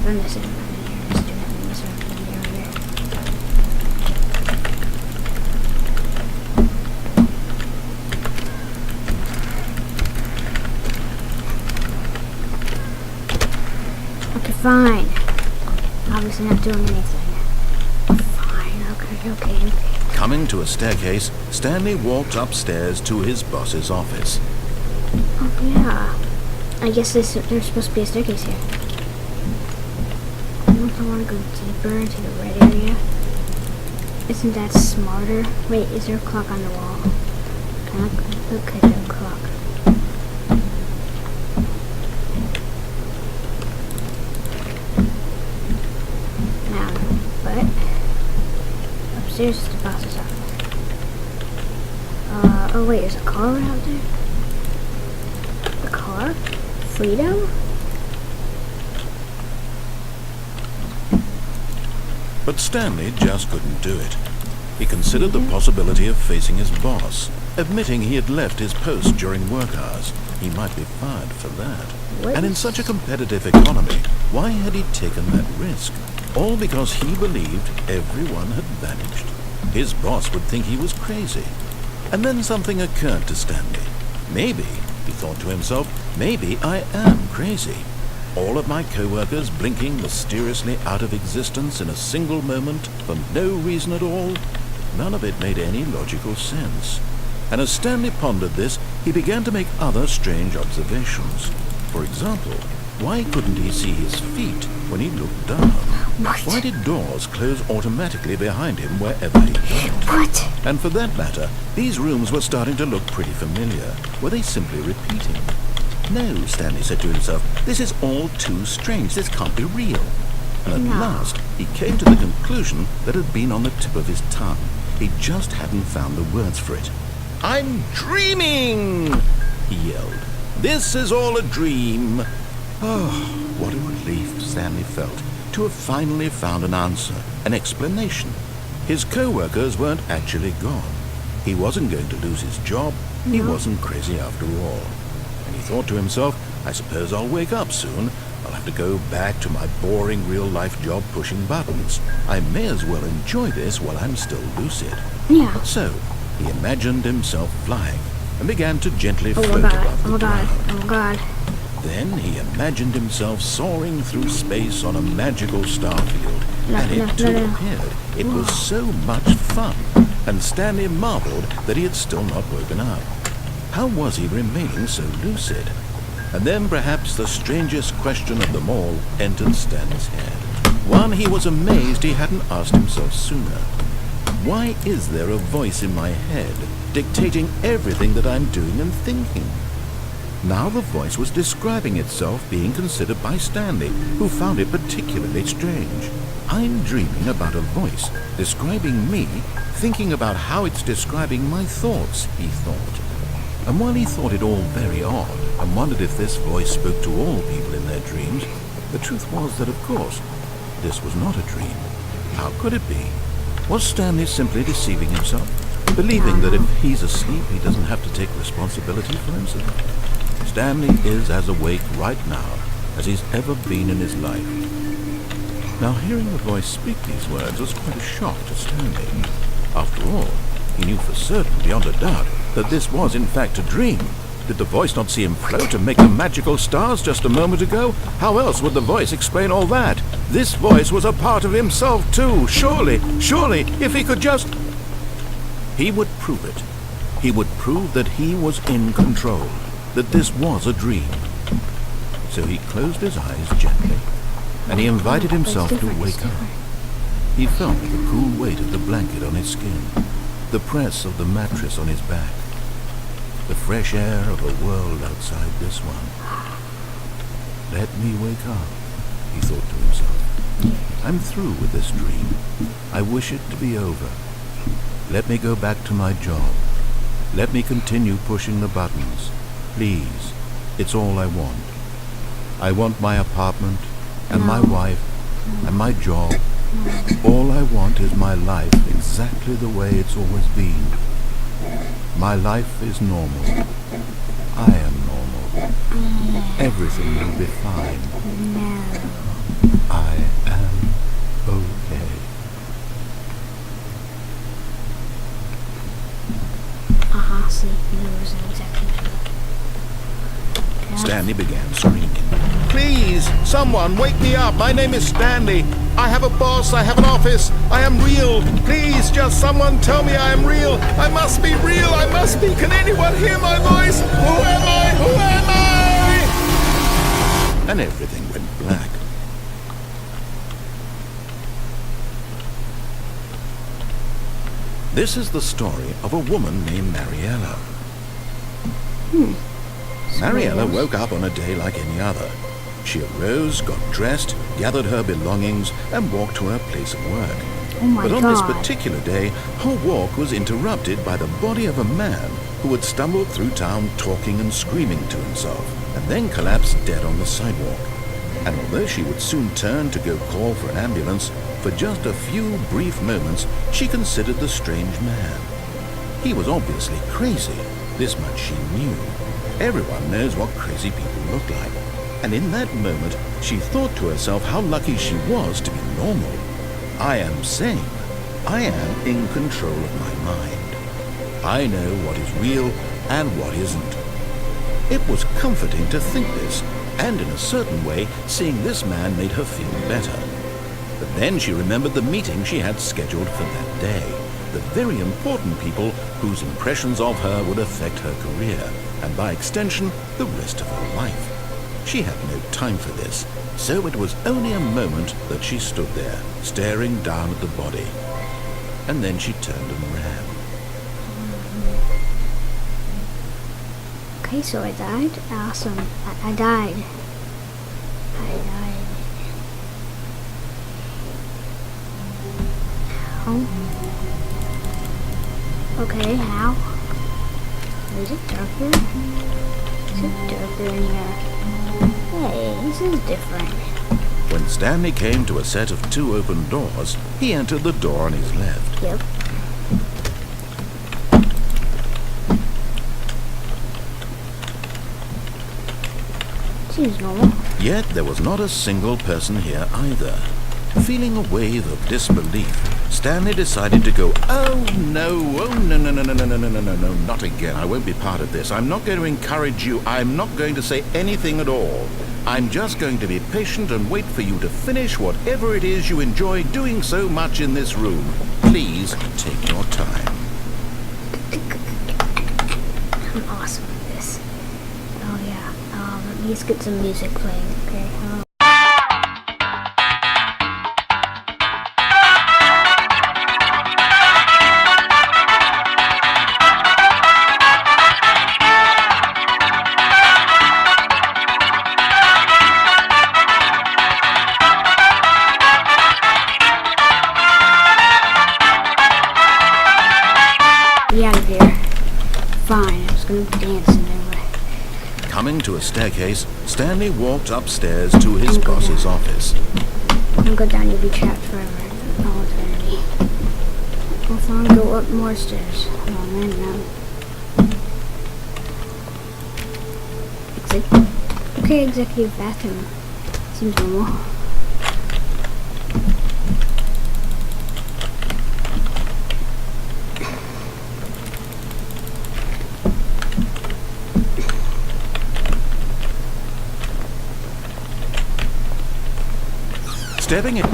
I'm missing it right here. Just doing it in this room. Fine. Obviously not doing anything. Fine, okay. Coming to a staircase, Stanley walked upstairs to his boss's office. Oh, yeah. I guess there's supposed to be a staircase here. I don't know if I want to go deeper into the red area. Isn't that smarter? Wait, is there a clock on the wall? Can I look at the clock? Now, but upstairs is the boss's office. Oh wait, there's a car out there? A car? Freedom? But Stanley just couldn't do it. He considered the possibility of facing his boss, admitting he had left his post during work hours. He might be fired for that. What? And in such a competitive economy, why had he taken that risk? All because he believed everyone had vanished. His boss would think he was crazy. And then something occurred to Stanley. Maybe, he thought to himself, maybe I am crazy. All of my co-workers blinking mysteriously out of existence in a single moment for no reason at all. None of it made any logical sense. And as Stanley pondered this, he began to make other strange observations. For example, why couldn't he see his feet when he looked down? What? Why did doors close automatically behind him wherever he went? What? And for that matter, these rooms were starting to look pretty familiar. Were they simply repeating? No, Stanley said to himself, this is all too strange. This can't be real. And at last, he came to the conclusion that had been on the tip of his tongue. He just hadn't found the words for it. I'm dreaming, he yelled. This is all a dream. Oh, what a relief Stanley felt to have finally found an answer, an explanation. His co-workers weren't actually gone. He wasn't going to lose his job. He wasn't crazy after all. And he thought to himself, I suppose I'll wake up soon. I'll have to go back to my boring real-life job pushing buttons. I may as well enjoy this while I'm still lucid. Yeah. So, he imagined himself flying and began to gently Oh float my god. above Oh the my god. ground. Oh my god. Then he imagined himself soaring through space on a magical starfield, and it too appeared. It was so much fun, and Stanley marveled that he had still not woken up. How was he remaining so lucid? And then perhaps the strangest question of them all entered Stanley's head. One he was amazed he hadn't asked himself sooner. Why is there a voice in my head dictating everything that I'm doing and thinking? Now the voice was describing itself being considered by Stanley, who found it particularly strange. I'm dreaming about a voice describing me, thinking about how it's describing my thoughts, he thought. And while he thought it all very odd, and wondered if this voice spoke to all people in their dreams, the truth was that, of course, this was not a dream. How could it be? Was Stanley simply deceiving himself, believing that if he's asleep, he doesn't have to take responsibility for himself? Stanley is as awake right now as he's ever been in his life. Now, hearing the voice speak these words was quite a shock to Stanley. After all, he knew for certain, beyond a doubt, that this was in fact a dream. Did the voice not see him float and make the magical stars just a moment ago? How else would the voice explain all that? This voice was a part of himself too. Surely, if he could just... He would prove it. He would prove that he was in control, that this was a dream. So he closed his eyes gently, and he invited himself to wake up. He felt the cool weight of the blanket on his skin, the press of the mattress on his back, the fresh air of a world outside this one. Let me wake up, he thought to himself. I'm through with this dream. I wish it to be over. Let me go back to my job. Let me continue pushing the buttons. Please, it's all I want. I want my apartment, and my wife, and my job. All I want is my life exactly the way it's always been. My life is normal. I am normal. Everything will be fine. I am okay. See, he wasn't exactly true. Stanley began screaming. Please, someone, wake me up. My name is Stanley. I have a boss. I have an office. I am real. Please, just someone tell me I am real. I must be real. I must be. Can anyone hear my voice? Who am I? Who am I? And everything went black. This is the story of a woman named Mariella. Mariella woke up on a day like any other. She arose, got dressed, gathered her belongings, and walked to her place of work. Oh my But on God. this particular day, her walk was interrupted by the body of a man who had stumbled through town talking and screaming to himself, and then collapsed dead on the sidewalk. And although she would soon turn to go call for an ambulance, for just a few brief moments she considered the strange man. He was obviously crazy. This much she knew. Everyone knows what crazy people look like. And in that moment, she thought to herself how lucky she was to be normal. I am sane. I am in control of my mind. I know what is real and what isn't. It was comforting to think this, and in a certain way, seeing this man made her feel better. But then she remembered the meeting she had scheduled for that day. The very important people whose impressions of her would affect her career, and by extension, the rest of her life. She had no time for this, so it was only a moment that she stood there, staring down at the body. And then she turned and ran. Okay, so I died. Awesome. I died. I died. How? Okay, how? Is it darker? Is it darker in here? Hey, this is different. When Stanley came to a set of 2 open doors, he entered the door on his left. Yep. Seems normal. Yet there was not a single person here either. Feeling a wave of disbelief, Stanley decided to go, oh no, not again. I won't be part of this. I'm not going to encourage you. I'm not going to say anything at all. I'm just going to be patient and wait for you to finish whatever it is you enjoy doing so much in this room. Please take your time. I'm awesome at this. Oh yeah. Let me just get some music playing, okay? Be out of here. Fine, I was gonna be dancing anyway. Coming to a staircase, Stanley walked upstairs to his boss's office. I'm gonna go down, you'll be trapped forever. Oh, eternity. Well, fine, go up more stairs. Oh man, no. Okay, executive bathroom. Seems normal. Stepping in.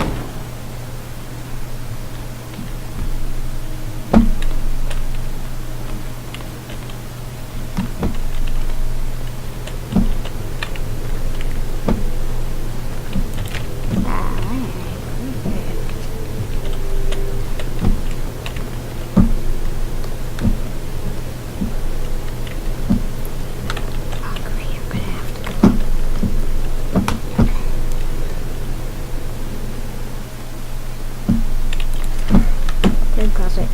Closet.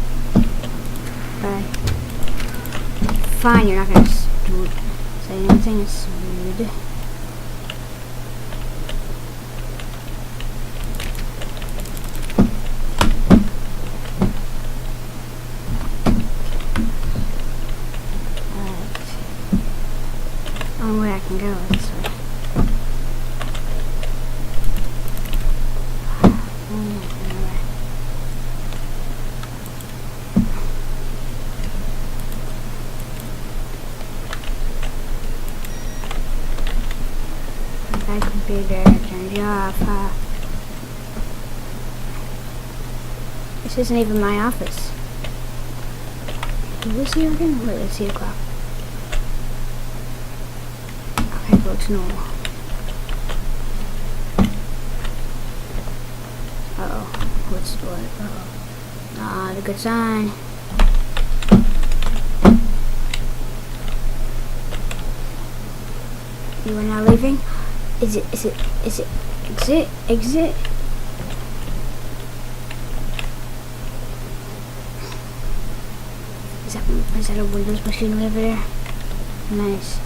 Bye. Fine, you're not gonna say anything. It's rude. Only way I can go is this way. My computer turned off. This isn't even my office. Who is here again? Wait, it's 8 o'clock. Okay, go to normal. Uh-oh. What's what? Uh-oh. Not a good sign. You are now leaving? Is it, exit? Is that a Windows machine over there? Nice.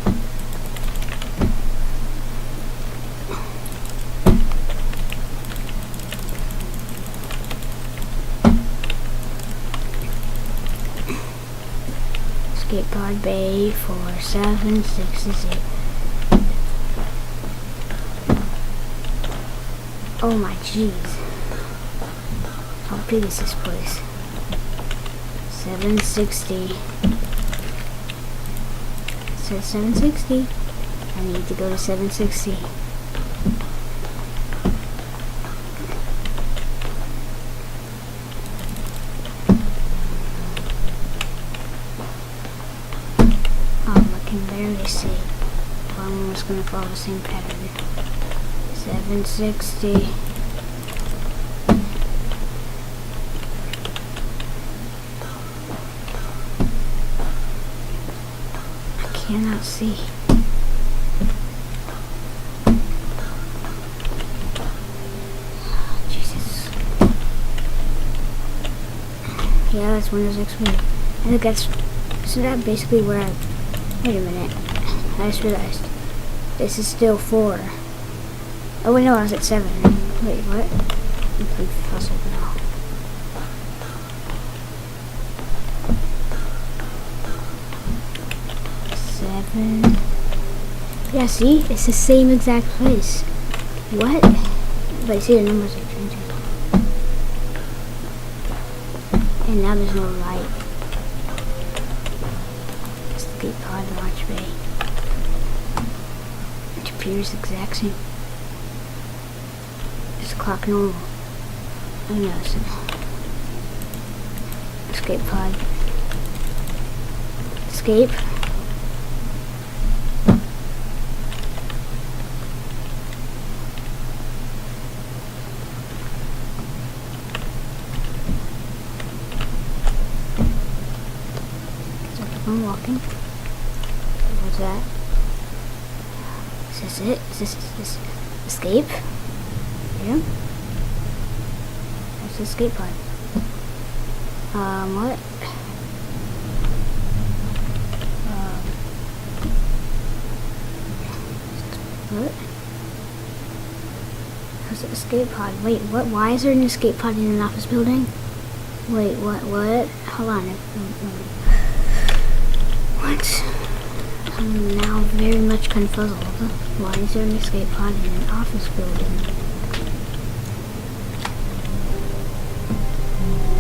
Escape pod bay 4760. Oh my jeez. How big is this place? 760. It says 760. I need to go to 760. I can barely see. I'm almost gonna follow the same pattern. 760. Cannot see. Jesus. Yeah, that's Windows XP. I think that's... So that basically where I... Wait a minute. I just realized. This is still 4. Oh wait, no, I was at 7. Wait, what? I'm puzzled now. Yeah, see? It's the same exact place. What? But see, the numbers are changing. And now there's no light. Escape pod watch bay. It appears the exact same. It's clock normal. Oh no, it's escape pod. Escape. I'm walking. What's that? Is this it? Is this escape? Yeah. That's the escape pod. What? What? How's the escape pod? Wait, what? Why is there an escape pod in an office building? Wait, what? Hold on. What? I'm now very much confuzzled. Why is there an escape pod in an office building?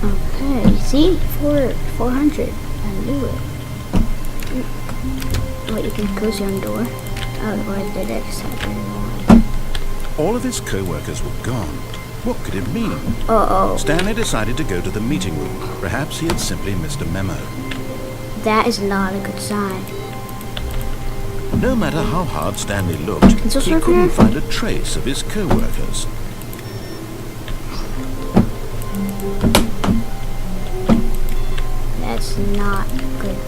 Okay, see? 400. I knew it. Wait, you can close your own door? Oh, why did that just happen? All of his co-workers were gone. What could it mean? Uh-oh. Stanley decided to go to the meeting room. Perhaps he had simply missed a memo. That is not a good sign. No matter how hard Stanley looked, he couldn't find a trace of his co-workers. That's not good.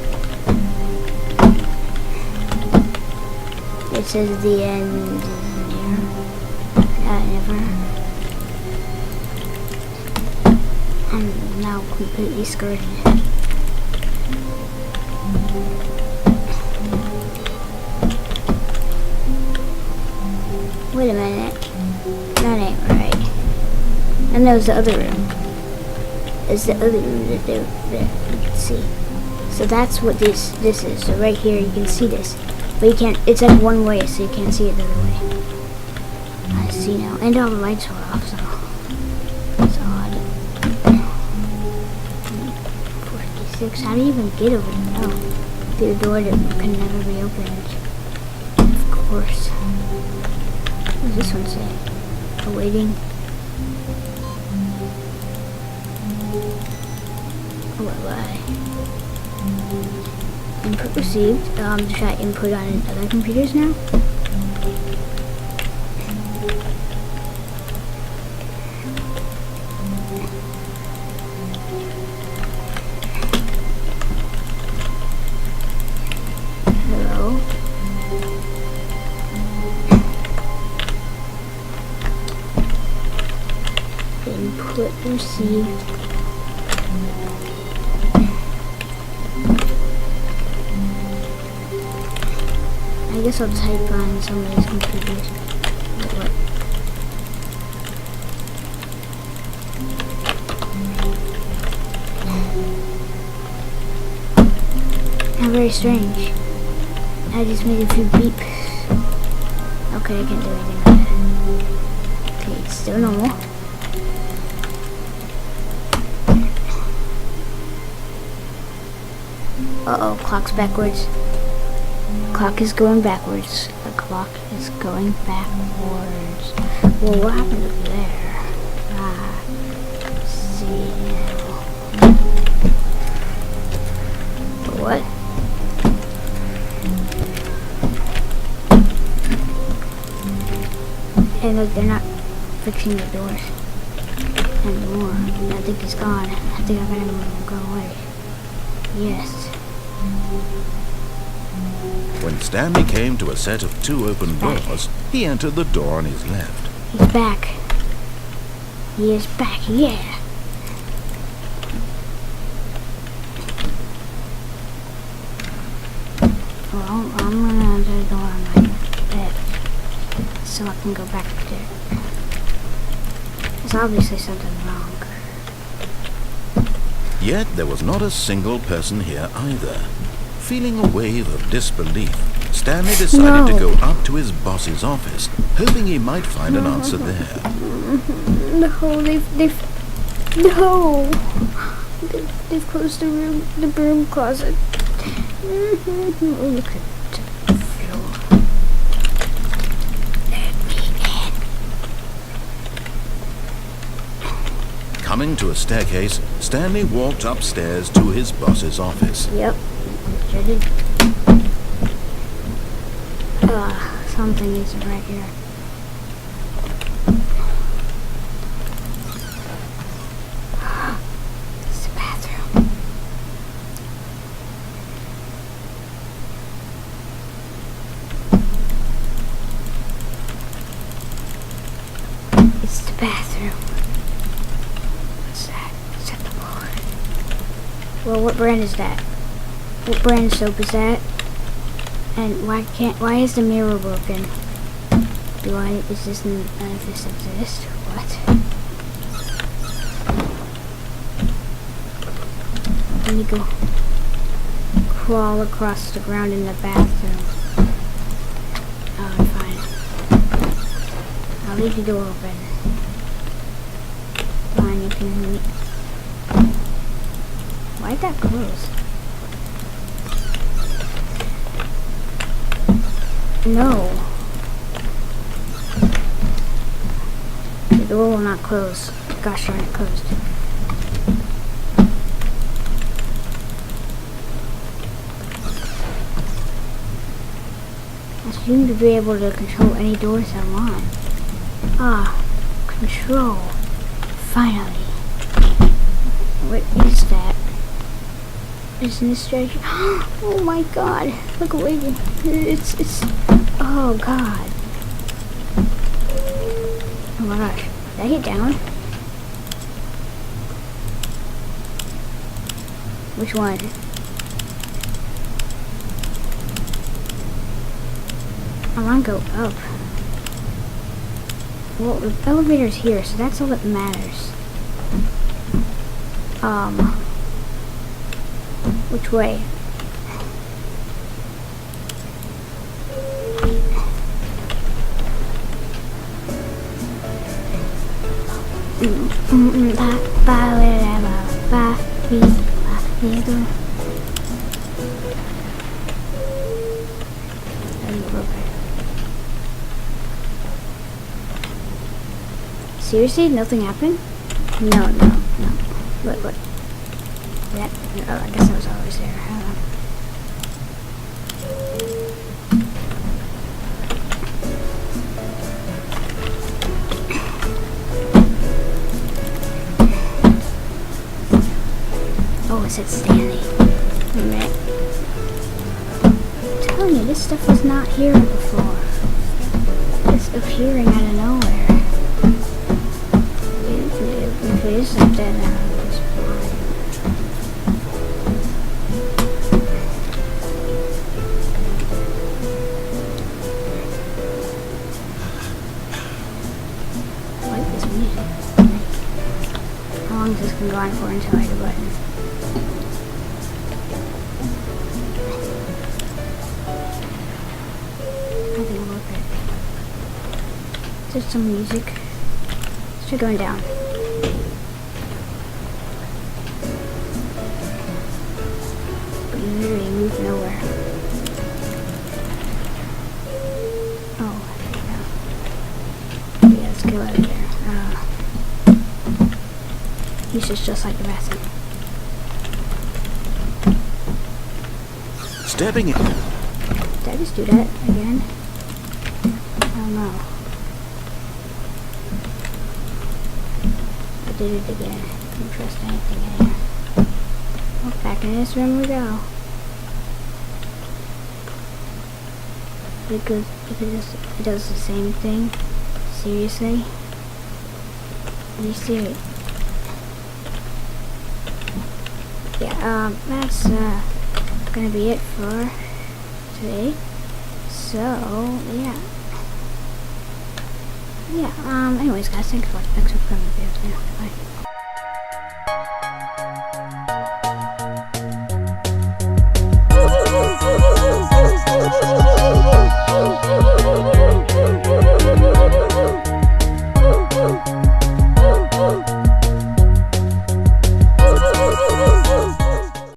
It says the end is near. Never. I'm now completely screwed. Wait a minute. That ain't right. And that was the other room. It's the other room that you can see. So that's what this is. So right here you can see this. But you can't, it's like one way, so you can't see it the other way. I see now. And all the lights are off, so it's odd. 46. How do you even get over there? Oh, through a door that can never be opened. Of course. What does this one say? Awaiting. Why? Input received. Should I input on other computers now? Hello? Input received. I guess I'll type on some of these computers. What? How very strange. I just made a few beeps. Okay, I can't do anything with that. Okay, it's still normal. Uh-oh, clock's backwards. Clock is going backwards. The clock is going backwards. Well, what happened up there? Let's see now. What? Hey, look, they're not fixing the doors anymore. I think he's gone. I think I got him to go away. Yes. When Stanley came to a set of 2 open doors, he entered the door on his left. He's back. He is back, yeah. Well, I'm gonna enter the door on my left so I can go back there. There's obviously something wrong. Yet there was not a single person here either. Feeling a wave of disbelief, Stanley decided to go up to his boss's office, hoping he might find an answer there. No, they've closed the broom closet. Oh, look at the floor. Let me in. Coming to a staircase, Stanley walked upstairs to his boss's office. Yep. Something isn't right here. It's the bathroom. It's the bathroom. What's that? Is that the board? Well, what brand is that? What brand of soap is that? And why is the mirror broken? Does this exist? What? Let me go crawl across the ground in the bathroom. Oh, fine. I'll leave the door open. Fine, you can... Why'd that close? No. The door will not close. Gosh darn it, closed. I seem to be able to control any doors I want. Ah, control. Finally. What is that? Isn't this strategy? Oh my god. Look away. It's oh god. Oh my gosh. Did I hit down? Which one? I want to go up. Well, the elevator's here, so that's all that matters. Which way? Seriously? Nothing happened? No. What? That, oh, I guess I was always there. Oh, it said Stanley. Wait a minute. I'm telling you, this stuff was not here before. It's appearing out of nowhere. If it isn't, then it's fine. I like this music. How long is this going to go on for until I hit a button? I think we'll look at just some music. Let's try going down. But you literally move nowhere. Oh, yeah, let's go out of there. He's just like the bathroom. Stepping in. Did I just do that again? I don't know. I did it again. Don't trust anything in here. Well, back in this room we go. It does the same thing. Seriously? Are you serious? Yeah, that's gonna be it for today. So, yeah. Anyways guys, thanks for watching. Thanks for coming with you.